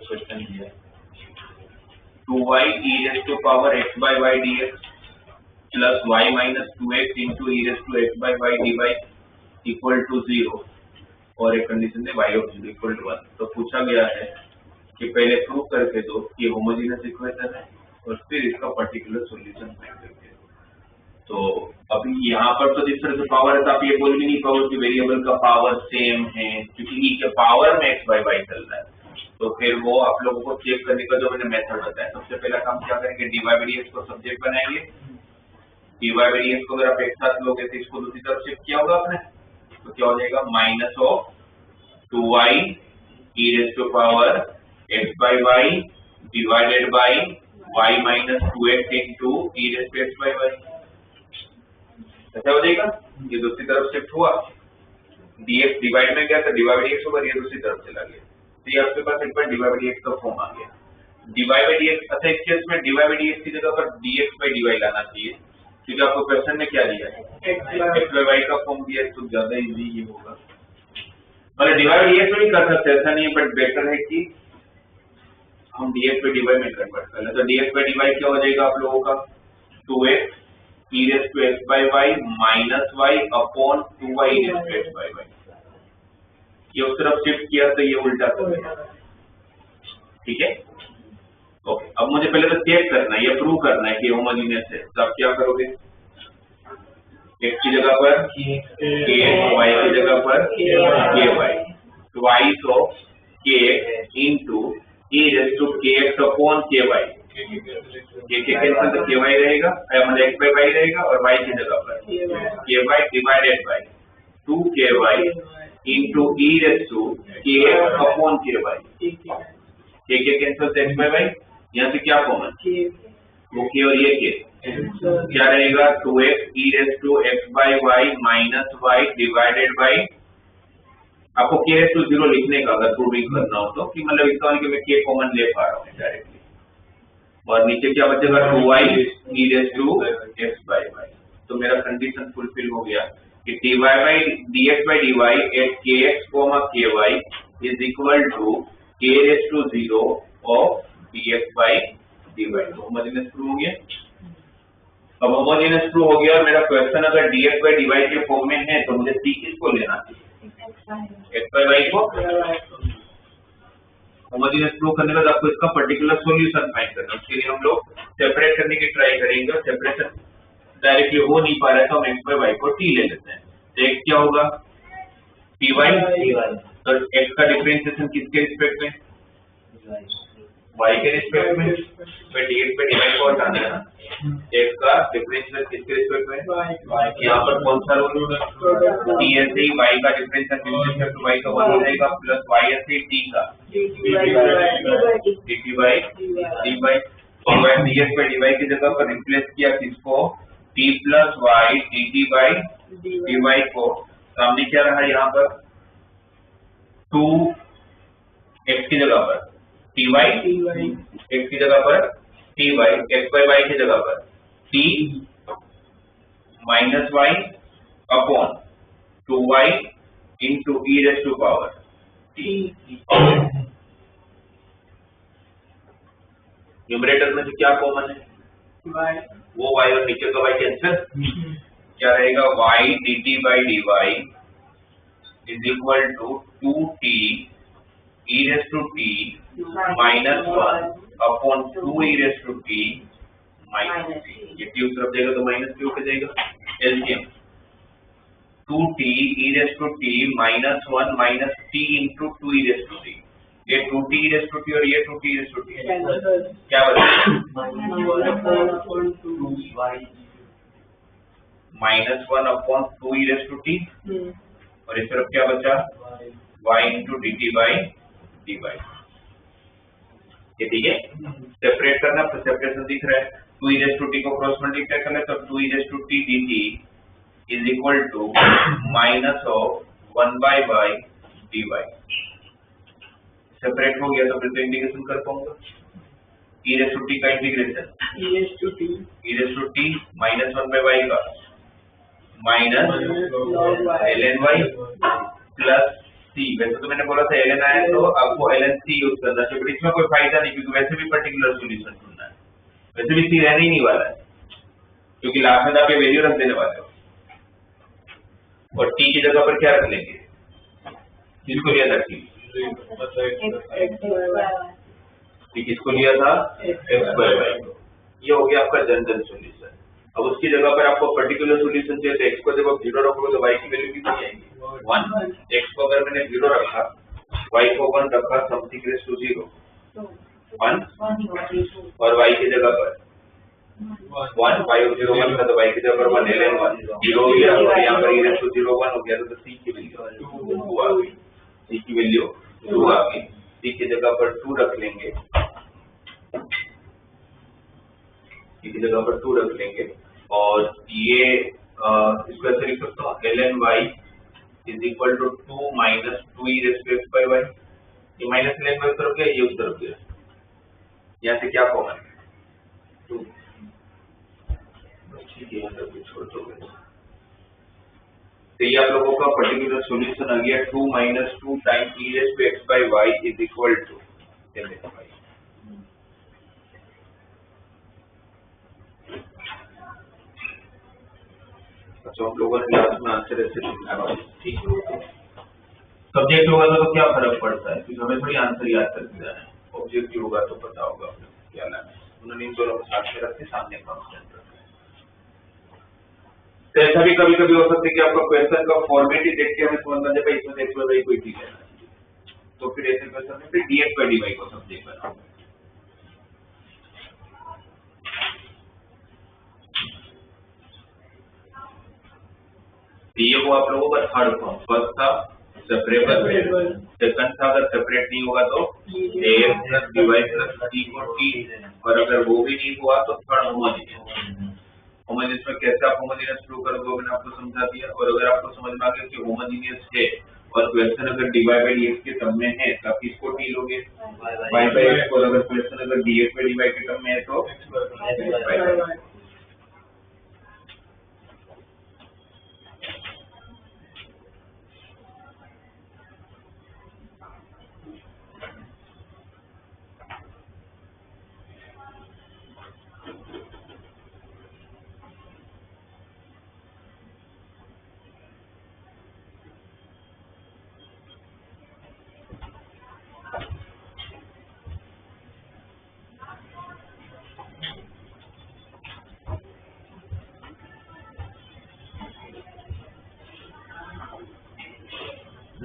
क्वेश्चन दिया 2y e raised to power x by y dx plus y minus 2x into e raised to x by y dy equal to 0, और एक कंडीशन है y of 0 equal to 1। तो पूछा गया है कि पहले प्रूव करके दो कि होमोजेनियस इक्वेशन है, और फिर इसका पर्टिकुलर सॉल्यूशन फाइंड करके दो। तो अभी यहाँ पर तो जिस तरह से पावर है तो आप ये बोल भी नहीं पाओगे कि वेरिएबल का पावर सेम है, क्योंकि e के पावर में x by y चल रहा है। तो फिर वो आप लोगों को चेक करने का जो मैंने मेथड बताया, सबसे पहला काम क्या करेंगे, dy by dx को सब्जेक्ट बनाएंगे। dy by dx को अगर आप एक साथ लोगे तो इसको दूसरी तरफ शिफ्ट किया होगा आपने, तो क्या हो जाएगा, minus of 2y e raised to power x by y divided by y minus 2x into e raised to x by y। ऐसा हो जाएगा, ये दूसरी तरफ शिफ्ट हुआ, dx डिवाइड में गया तो dy by dx होगा, ये दूसरी तरफ चला गया, तो ये आपके पास एक बार dy by dx का फॉर्म आ गया। dy by dx, अच्छा इस केस में dy by dx की जगह पर dx by dy लाना चाहिए, क्योंकि आपको क्वेश्चन में क्या दिया है, x by y का फॉर्म दिया है, तो ज्यादा इजी ये होगा। मतलब dy by dx में भी कर सकते हैं, ऐसा नहीं है, बट बेटर है कि हम dx by dy में कन्वर्ट कर लें। तो dx by dy क्या हो जाएगा आप लोगों का, 2x e raised to x by y minus y upon 2y e raised to x by y। ये उस तरफ शिफ्ट किया तो ये उल्टा कर देगा, ठीक है। ओके, अब मुझे पहले तो चेक करना है, ये प्रूव करना है कि होमोजेनियस है। तो आप क्या करोगे, x की जगह पर k, y की जगह पर ky, twice of k into e raised to kx upon ky, के कैंसिल तो ky रहेगा, मतलब x by y रहेगा और y की जगह पर ky divided by 2ky into e raised to kx upon ky। के कैंसिल तो x by y, यहाँ से क्या कॉमन वो k और ये k क्या रहेगा 2x e raised to x by y minus y divided by, आपको k raised to 0 लिखने का अगर प्रूविंग करना हो तो, कि मतलब इसका मतलब कि मैं k कॉमन ले पा रहा हूँ डायरेक्टली, और नीचे क्या बचेगा 2y e raised to x by y। तो मेरा कंडीशन फुलफिल हो गया कि dx by dy at kx, ky is equal to k raised to 0 of dx by dy। तो होमोजेनियस प्रूव हो गया। अब होमोजेनियस प्रूव हो गया, मेरा क्वेश्चन अगर dx by dy के फॉर्म में है तो मुझे c किसको लेना चाहिए, x by y को। होमोजेनियस प्रूव करने के बाद आपको इसका पर्टिकुलर सॉल्यूशन फाइंड करना है। उसके लिए हम लोग सेपरेट करने की ट्राई करेंगे, और सेपरेशन डायरेक्टली हो नहीं पा रहा है तो हम x by y को t ले लेते हैं। तो x क्या होगा ty, तो x का डिफरेंशिएशन किसके रिस्पेक्ट में, y के रिस्पेक्ट में, तो dx by dy को हटाना है ना, x का डिफरेंशिएशन किसके रिस्पेक्ट में, यहाँ पर कौन सा रूल, t ऐसे ही y का differentiation with respect to y का 1 हो जाएगा, प्लस y ऐसे ही t का dt by dy, और dx by dy की जगह पर रिप्लेस किया किसको, t plus y dt by dy को, सामने क्या रहा यहाँ पर 2x की जगह पर ty, x की जगह पर ty, x by y की जगह पर t minus y upon 2y into e raised to power t। Numerator में से क्या कॉमन है, वो y और नीचे का y कैंसिल, क्या रहेगा y dt by dy is equal to 2t e raised to t minus 1 upon 2 e raised to t minus t। ये t उस तरफ जाएगा तो माइनस t होकर जाएगा, LCM 2t e raised to t minus 1 minus t into 2 e raised to t, ये 2t e raised to t और ये 2t e raised to t क्या बचेगा, minus 1 upon 2 e raised to t, और इस तरफ क्या बचा y into dt by dy। ये ठीक है, सेपरेट करना, तो सेपरेशन दिख रहा है, 2 e raised to t को क्रॉस मल्टीप्लाई करना तो 2 e raised to t dt is equal to minus of 1 by y dy। Separate हो गया तो फिर तो इंटीग्रेशन कर पाऊंगा, e raised to t का integration e raised to t minus 1 by y का minus ln y plus c। वैसे तो मैंने बोला था ln आया तो आपको ln c यूज करना चाहिए, बट इसमें कोई फायदा नहीं क्योंकि वैसे भी पर्टिकुलर सॉल्यूशन ढूंढना है, वैसे भी c रहने ही नहीं वाला है क्योंकि लास्ट में आप ये वैल्यू रख देने वाले हो, और t की जगह पर क्या रख लेंगे, किसको लिया था t, किसको लिया था x by y को। ये हो गया आपका जनरल सॉल्यूशन। अब उसकी जगह पर आपको पर्टिकुलर सॉल्यूशन चाहिए तो x को जब आप 0 रखोगे तो y की वैल्यू कितनी आएगी 1। x को अगर मैंने 0 रखा, y को 1 रखा, समथिंग रेज़ टू 0 1, और y की जगह पर 1, y of 0 1 था तो y की जगह पर 1 ln 1 0 हो गया, और यहाँ पर e raised to 0 1 हो गया तो c की वैल्यू 2 आ गई, c की वैल्यू 2 आ गई, c की जगह पर 2 रख लेंगे, c की जगह पर 2 रख लेंगे, और ये इसको ऐसे लिख सकता हूँ ln y is equal to 2 minus 2 e raised to x by y। ये माइनस ln y उस तरफ गया, ये उस तरफ गया, यहाँ से क्या कॉमन है 2, ठीक है, यहाँ तक छोड़ दोगे तो ये आप लोगों का पर्टिकुलर सॉल्यूशन आ गया 2 minus 2 times e raised to x by y is equal to ln y। तो हम लोगों ने लास्ट में आंसर ऐसे लिखा है, ठीक है। सब्जेक्ट होगा तो क्या फर्क पड़ता है, क्योंकि हमें थोड़ी आंसर याद करके जाना है, ऑब्जेक्टिव होगा तो पता होगा क्या लाना है। उन्होंने इन दोनों को साथ में रख के सामने कांस्टेंट रखा है। तो ऐसा भी कभी कभी हो सकता है कि आपका क्वेश्चन का फॉर्मेट ही देख के हमें समझ आ जाए भाई इसमें x by y कोई चीज है, तो फिर ऐसे क्वेश्चन में फिर dx by dy को सब्जेक्ट बनाओ। ये वो आप लोगों का थर्ड फॉर्म, फर्स्ट था सेपरेबल, सेकंड था अगर सेपरेट नहीं होगा तो AX plus BY plus T को T, और अगर वो भी नहीं हुआ तो थर्ड होमोजेनियस। होमोजेनियस में कैसे आप होमोजेनियस प्रूव करोगे वो मैंने आपको समझा दिया। और अगर आपको समझ में आ गया कि होमोजेनियस है और क्वेश्चन अगर dy by dx के टर्म में है तो आप किसको t लोगे, y by x, और अगर क्वेश्चन अगर dx by dy के टर्म में है तो x by y।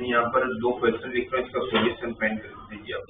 यहाँ पर दो क्वेश्चन लिख रहा हूँ, इसका सॉल्यूशन फाइंड कर दीजिए आप।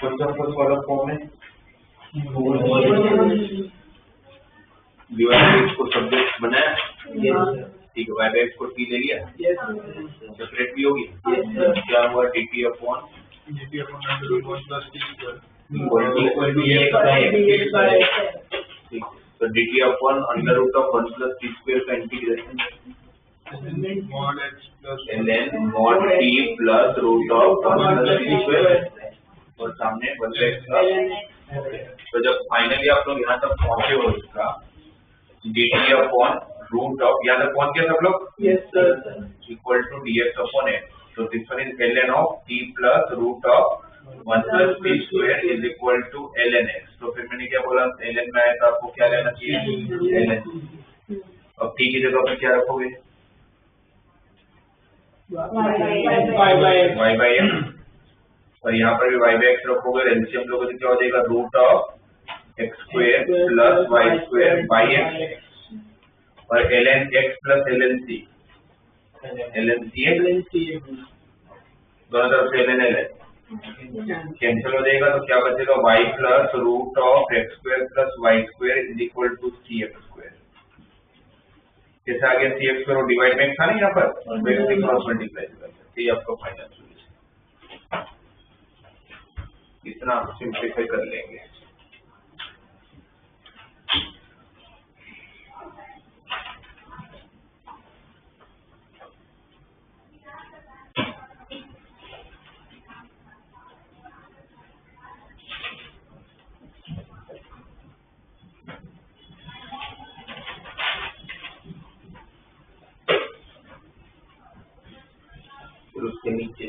कौन सा वाला फॉर्म है? डिवाइड को सब्जेक्ट बनाया, ठीक है, y by x को t ले लिया, सेपरेट भी होगी, क्या हुआ dt अपॉन इक्वल टू ये ठीक, तो dt upon under root of 1 plus t square का integration ln mod t plus root of 1 plus t square और सामने 1 by x का। तो जब फाइनली आप लोग यहाँ तक पहुंचे हो इसका dt अपॉन रूट ऑफ, यहाँ तक पहुंच गया सब लोग, equal to dx upon x, तो this one is ln of t plus root of 1 plus t square is equal to ln x। तो फिर मैंने क्या बोला, ln में आया तो आपको क्या लेना चाहिए, ln। अब t की जगह पर क्या रखोगे, y by x, और यहाँ पर भी y by x रखोगे, एलसीएम लोगे तो क्या हो जाएगा, root of x square plus y square by x, और ln x plus ln c दोनों तरफ से ln कैंसिल हो जाएगा, तो क्या बचेगा, y plus root of x square plus y square is equal to cx square. जैसे आगे cx स्क्वायर और डिवाइड में था ना यहाँ पर, तो इससे क्रॉस मल्टीप्लाई कर सकते हैं, ये आपका फाइनल सॉल्यूशन। इतना सिंप्लीफाई कर लेंगे। फिर उसके नीचे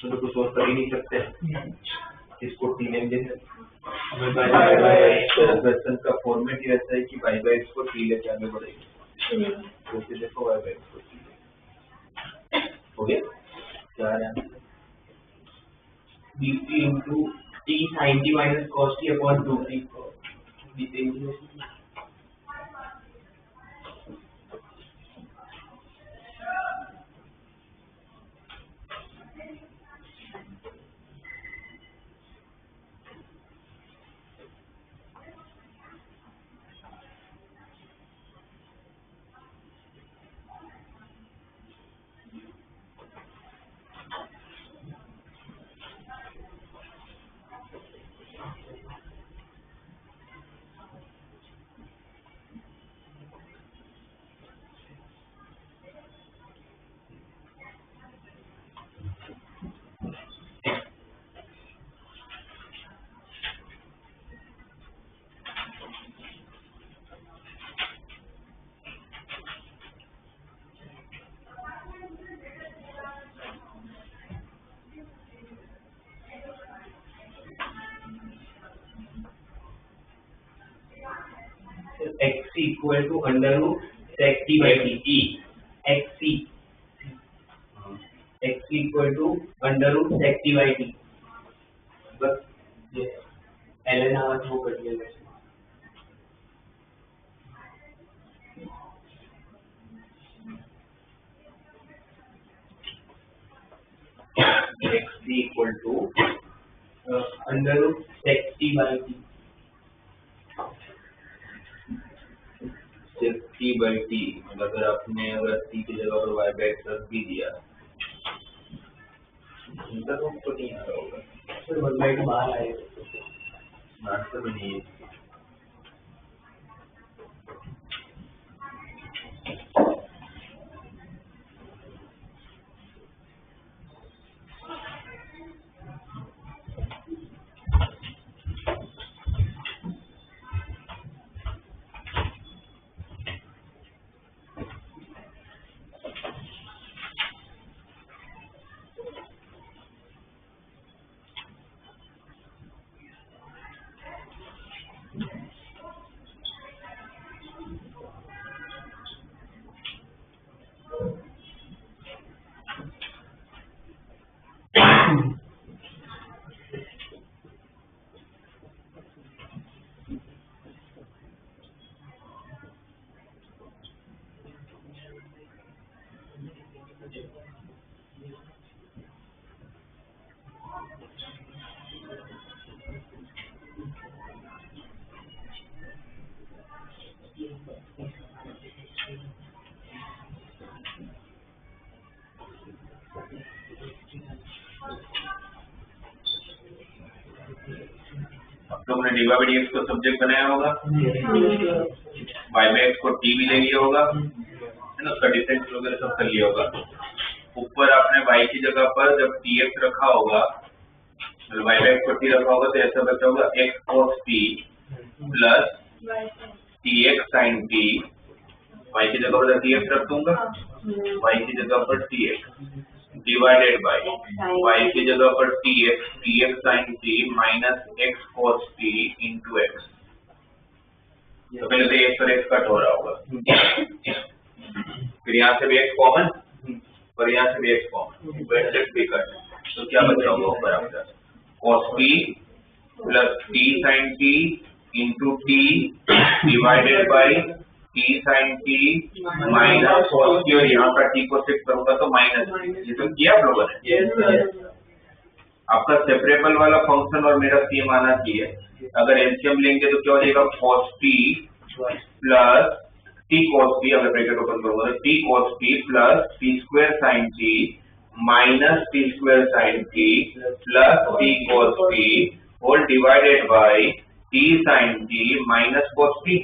तो कुछ और कर ही नहीं सकते, इसको टी लेंगे। क्वेश्चन का फॉर्मेट ही ऐसा है कि y by x को टी लेके आगे बढ़ेगी, तो फिर देखो y by x को टी हो गया, क्या है dt into t sin t minus cos t upon 2t x equal to under root sec t by t x equal to under root sec t by t बस ये ln आवाज वो कर दिया x equal to under root sec t by t sec t by t, अगर आपने t की जगह पर y by x रख भी दिया, इनका तो नहीं आ रहा होगा, फिर 1/2 बाहर आएगा, आंसर में नहीं है। लोगों ने dy by dx को सब्जेक्ट बनाया होगा, y by x को t भी ले लिया होगा, है ना, उसका डिफरेंस वगैरह सब कर लिया होगा। ऊपर आपने y की जगह पर जब tx रखा होगा, मतलब y by x को t रखा होगा, तो ऐसा बचा होगा x cos t plus tx sin t, y की जगह पर tx रख दूंगा, y की जगह पर tx डिवाइडेड बाय y की जगह पर tx sin t minus x cos t into x। तो पहले तो x और x कट हो रहा होगा, फिर यहाँ से भी x कॉमन और यहाँ से भी x कॉमन, ब्रैकेट भी कट, तो क्या बचा होगा ऊपर आपका cos t plus t sin t into t divided by t sin t minus cos t, और यहाँ का t को शिफ्ट करूंगा तो माइनस, ये तो किया आप लोगों ने। आपका सेपरेबल वाला फंक्शन और मेरा सेम आना चाहिए। अगर एलसीएम लेंगे तो क्या हो जाएगा cos t plus t cos t, अगर ब्रैकेट ओपन करूंगा तो t cos t plus t square sin t minus t square sin t plus t cos t whole divided by t sin t minus cos t।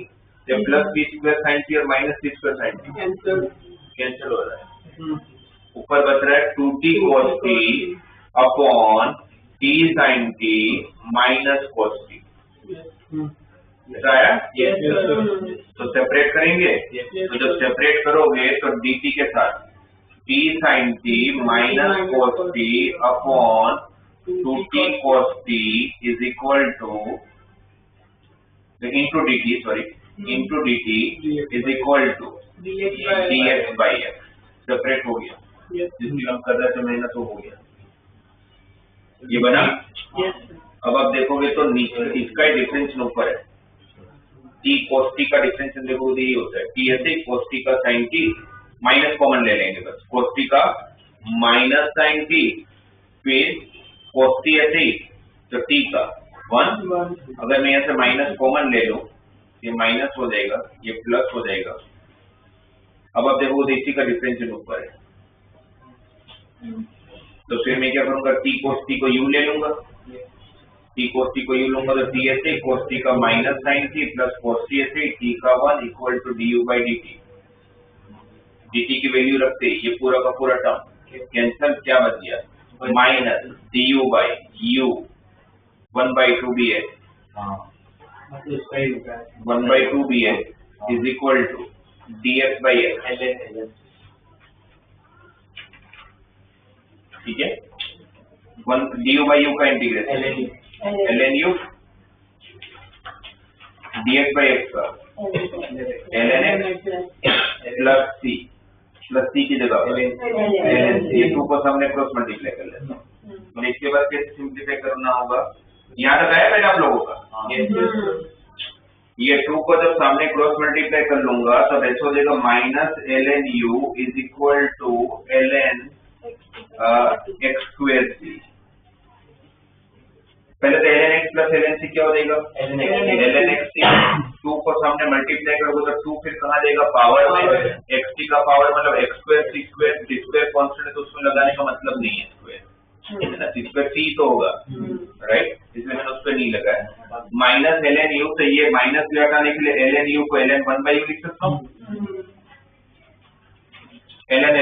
जब plus t square sin t और minus t square sin t cancel हो रहा है, ऊपर बच रहा है 2t cos t upon t sin t minus cos t। आया? तो सेपरेट करेंगे, तो जब सेपरेट करोगे तो dt के साथ t sin t minus cos t upon 2t cos t is equal to into dt, sorry into dt is equal to dx by x। Separate हो गया, जिसकी हम कर रहे थे मेहनत तो हो गया, ये बना। अब आप देखोगे तो नीचे इसका ही डिफरेंस ऊपर है, t cos t का डिफरेंस देखोगे यही होता है, t ऐसे cos t का sin t माइनस कॉमन ले लेंगे बस, cos t का माइनस sin t, फिर cos t ऐसे ही तो t का 1, अगर मैं यहाँ से माइनस कॉमन ले लूं ये माइनस हो जाएगा, ये प्लस हो जाएगा। अब आप देखो इसी का डिफरेंशियल ऊपर है, तो फिर मैं क्या करूंगा t cos t को u ले लूंगा, t cos t को u लूंगा तो t ऐसे cos t का minus sin t plus cos t ऐसे t का 1 equal to du by dt। dt की वैल्यू रखते ये पूरा का पूरा टर्म कैंसिल, क्या बच गया minus du by u 1 by 2 भी है, 1 by 2 भी है is equal to dx by x। ठीक है, du by u का integration ln u, dx by x का ln x प्लस c की जगह ln c, ये 2 को सामने क्रॉस मल्टीप्लाई कर लेता हूँ, तो इसके बाद कैसे सिंप्लीफाई करना होगा, यहाँ तक आया बेटा आप लोगों का। ये 2 को जब सामने क्रॉस मल्टीप्लाई कर लूंगा तब ऐसा हो जाएगा minus ln u is equal to ln x square c। पहले तो ln x plus ln c क्या हो जाएगा ln x c, 2 को सामने मल्टीप्लाई करोगे तो 2 फिर कहाँ जाएगा पावर में, xt का पावर मतलब x square c square, c square constant है तो उसमें लगाने का मतलब नहीं है स्क्वायर, c स्क्वायर c तो होगा राइट, इसलिए मैंने उस पर नहीं लगाया। माइनस ln u, तो ये माइनस भी हटाने के लिए ln u को ln 1 by u लिख सकता हूँ, ln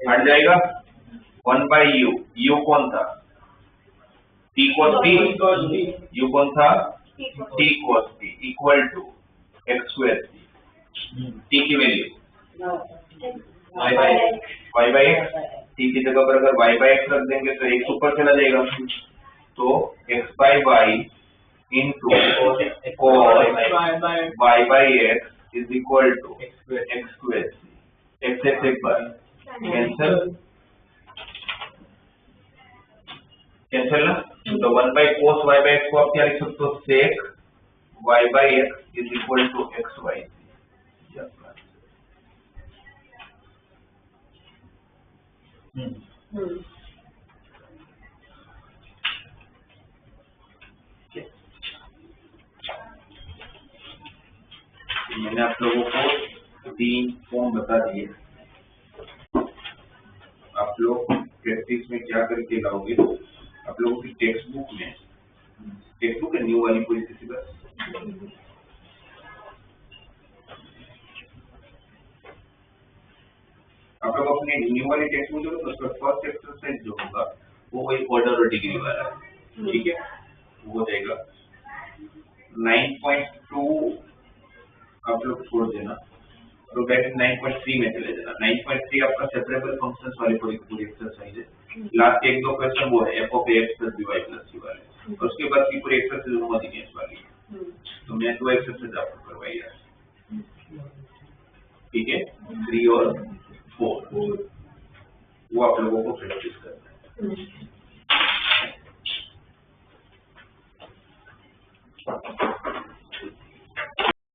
हट जाएगा 1 by u, u कौन था t cos t, u कौन था t cos t equal to x square c, t की वैल्यू y by x, t की जगह पर अगर y by x रख देंगे तो x ऊपर चला जाएगा, तो x by y into cos y by x is equal to x square, x एक बार कैंसिल ना, तो 1 by cos y by x को आप क्या लिख सकते हो sec y by x is equal to x y। मैंने आप लोगों को 3 फॉर्म बता दिए। आप लोग प्रैक्टिस में क्या करके लाओगे, आप लोगों की टेक्स्ट बुक में, टेक्स्ट बुक है न्यू वाली कोई किसी बस, आप लोग अपने न्यू वाली टेक्स्ट बुक जो है उसका फर्स्ट एक्सरसाइज जो होगा वो वही ऑर्डर और डिग्री वाला है, ठीक है, वो हो जाएगा। 9.2 आप लोग छोड़ देना, तो बैक 9.3 में चले जाना। 9.3 आपका सेपरेबल फंक्शंस वाली पूरी एक्सरसाइज है। लास्ट के 1-2 क्वेश्चन वो है f(x + by + c) वाले, और उसके बाद की पूरी एक्सरसाइज होमोजेनियस वाली है। तो मैं 2 एक्सरसाइज आपको करवाई है, ठीक है, 3 और 4, वो आप लोगों को प्रैक्टिस करना है।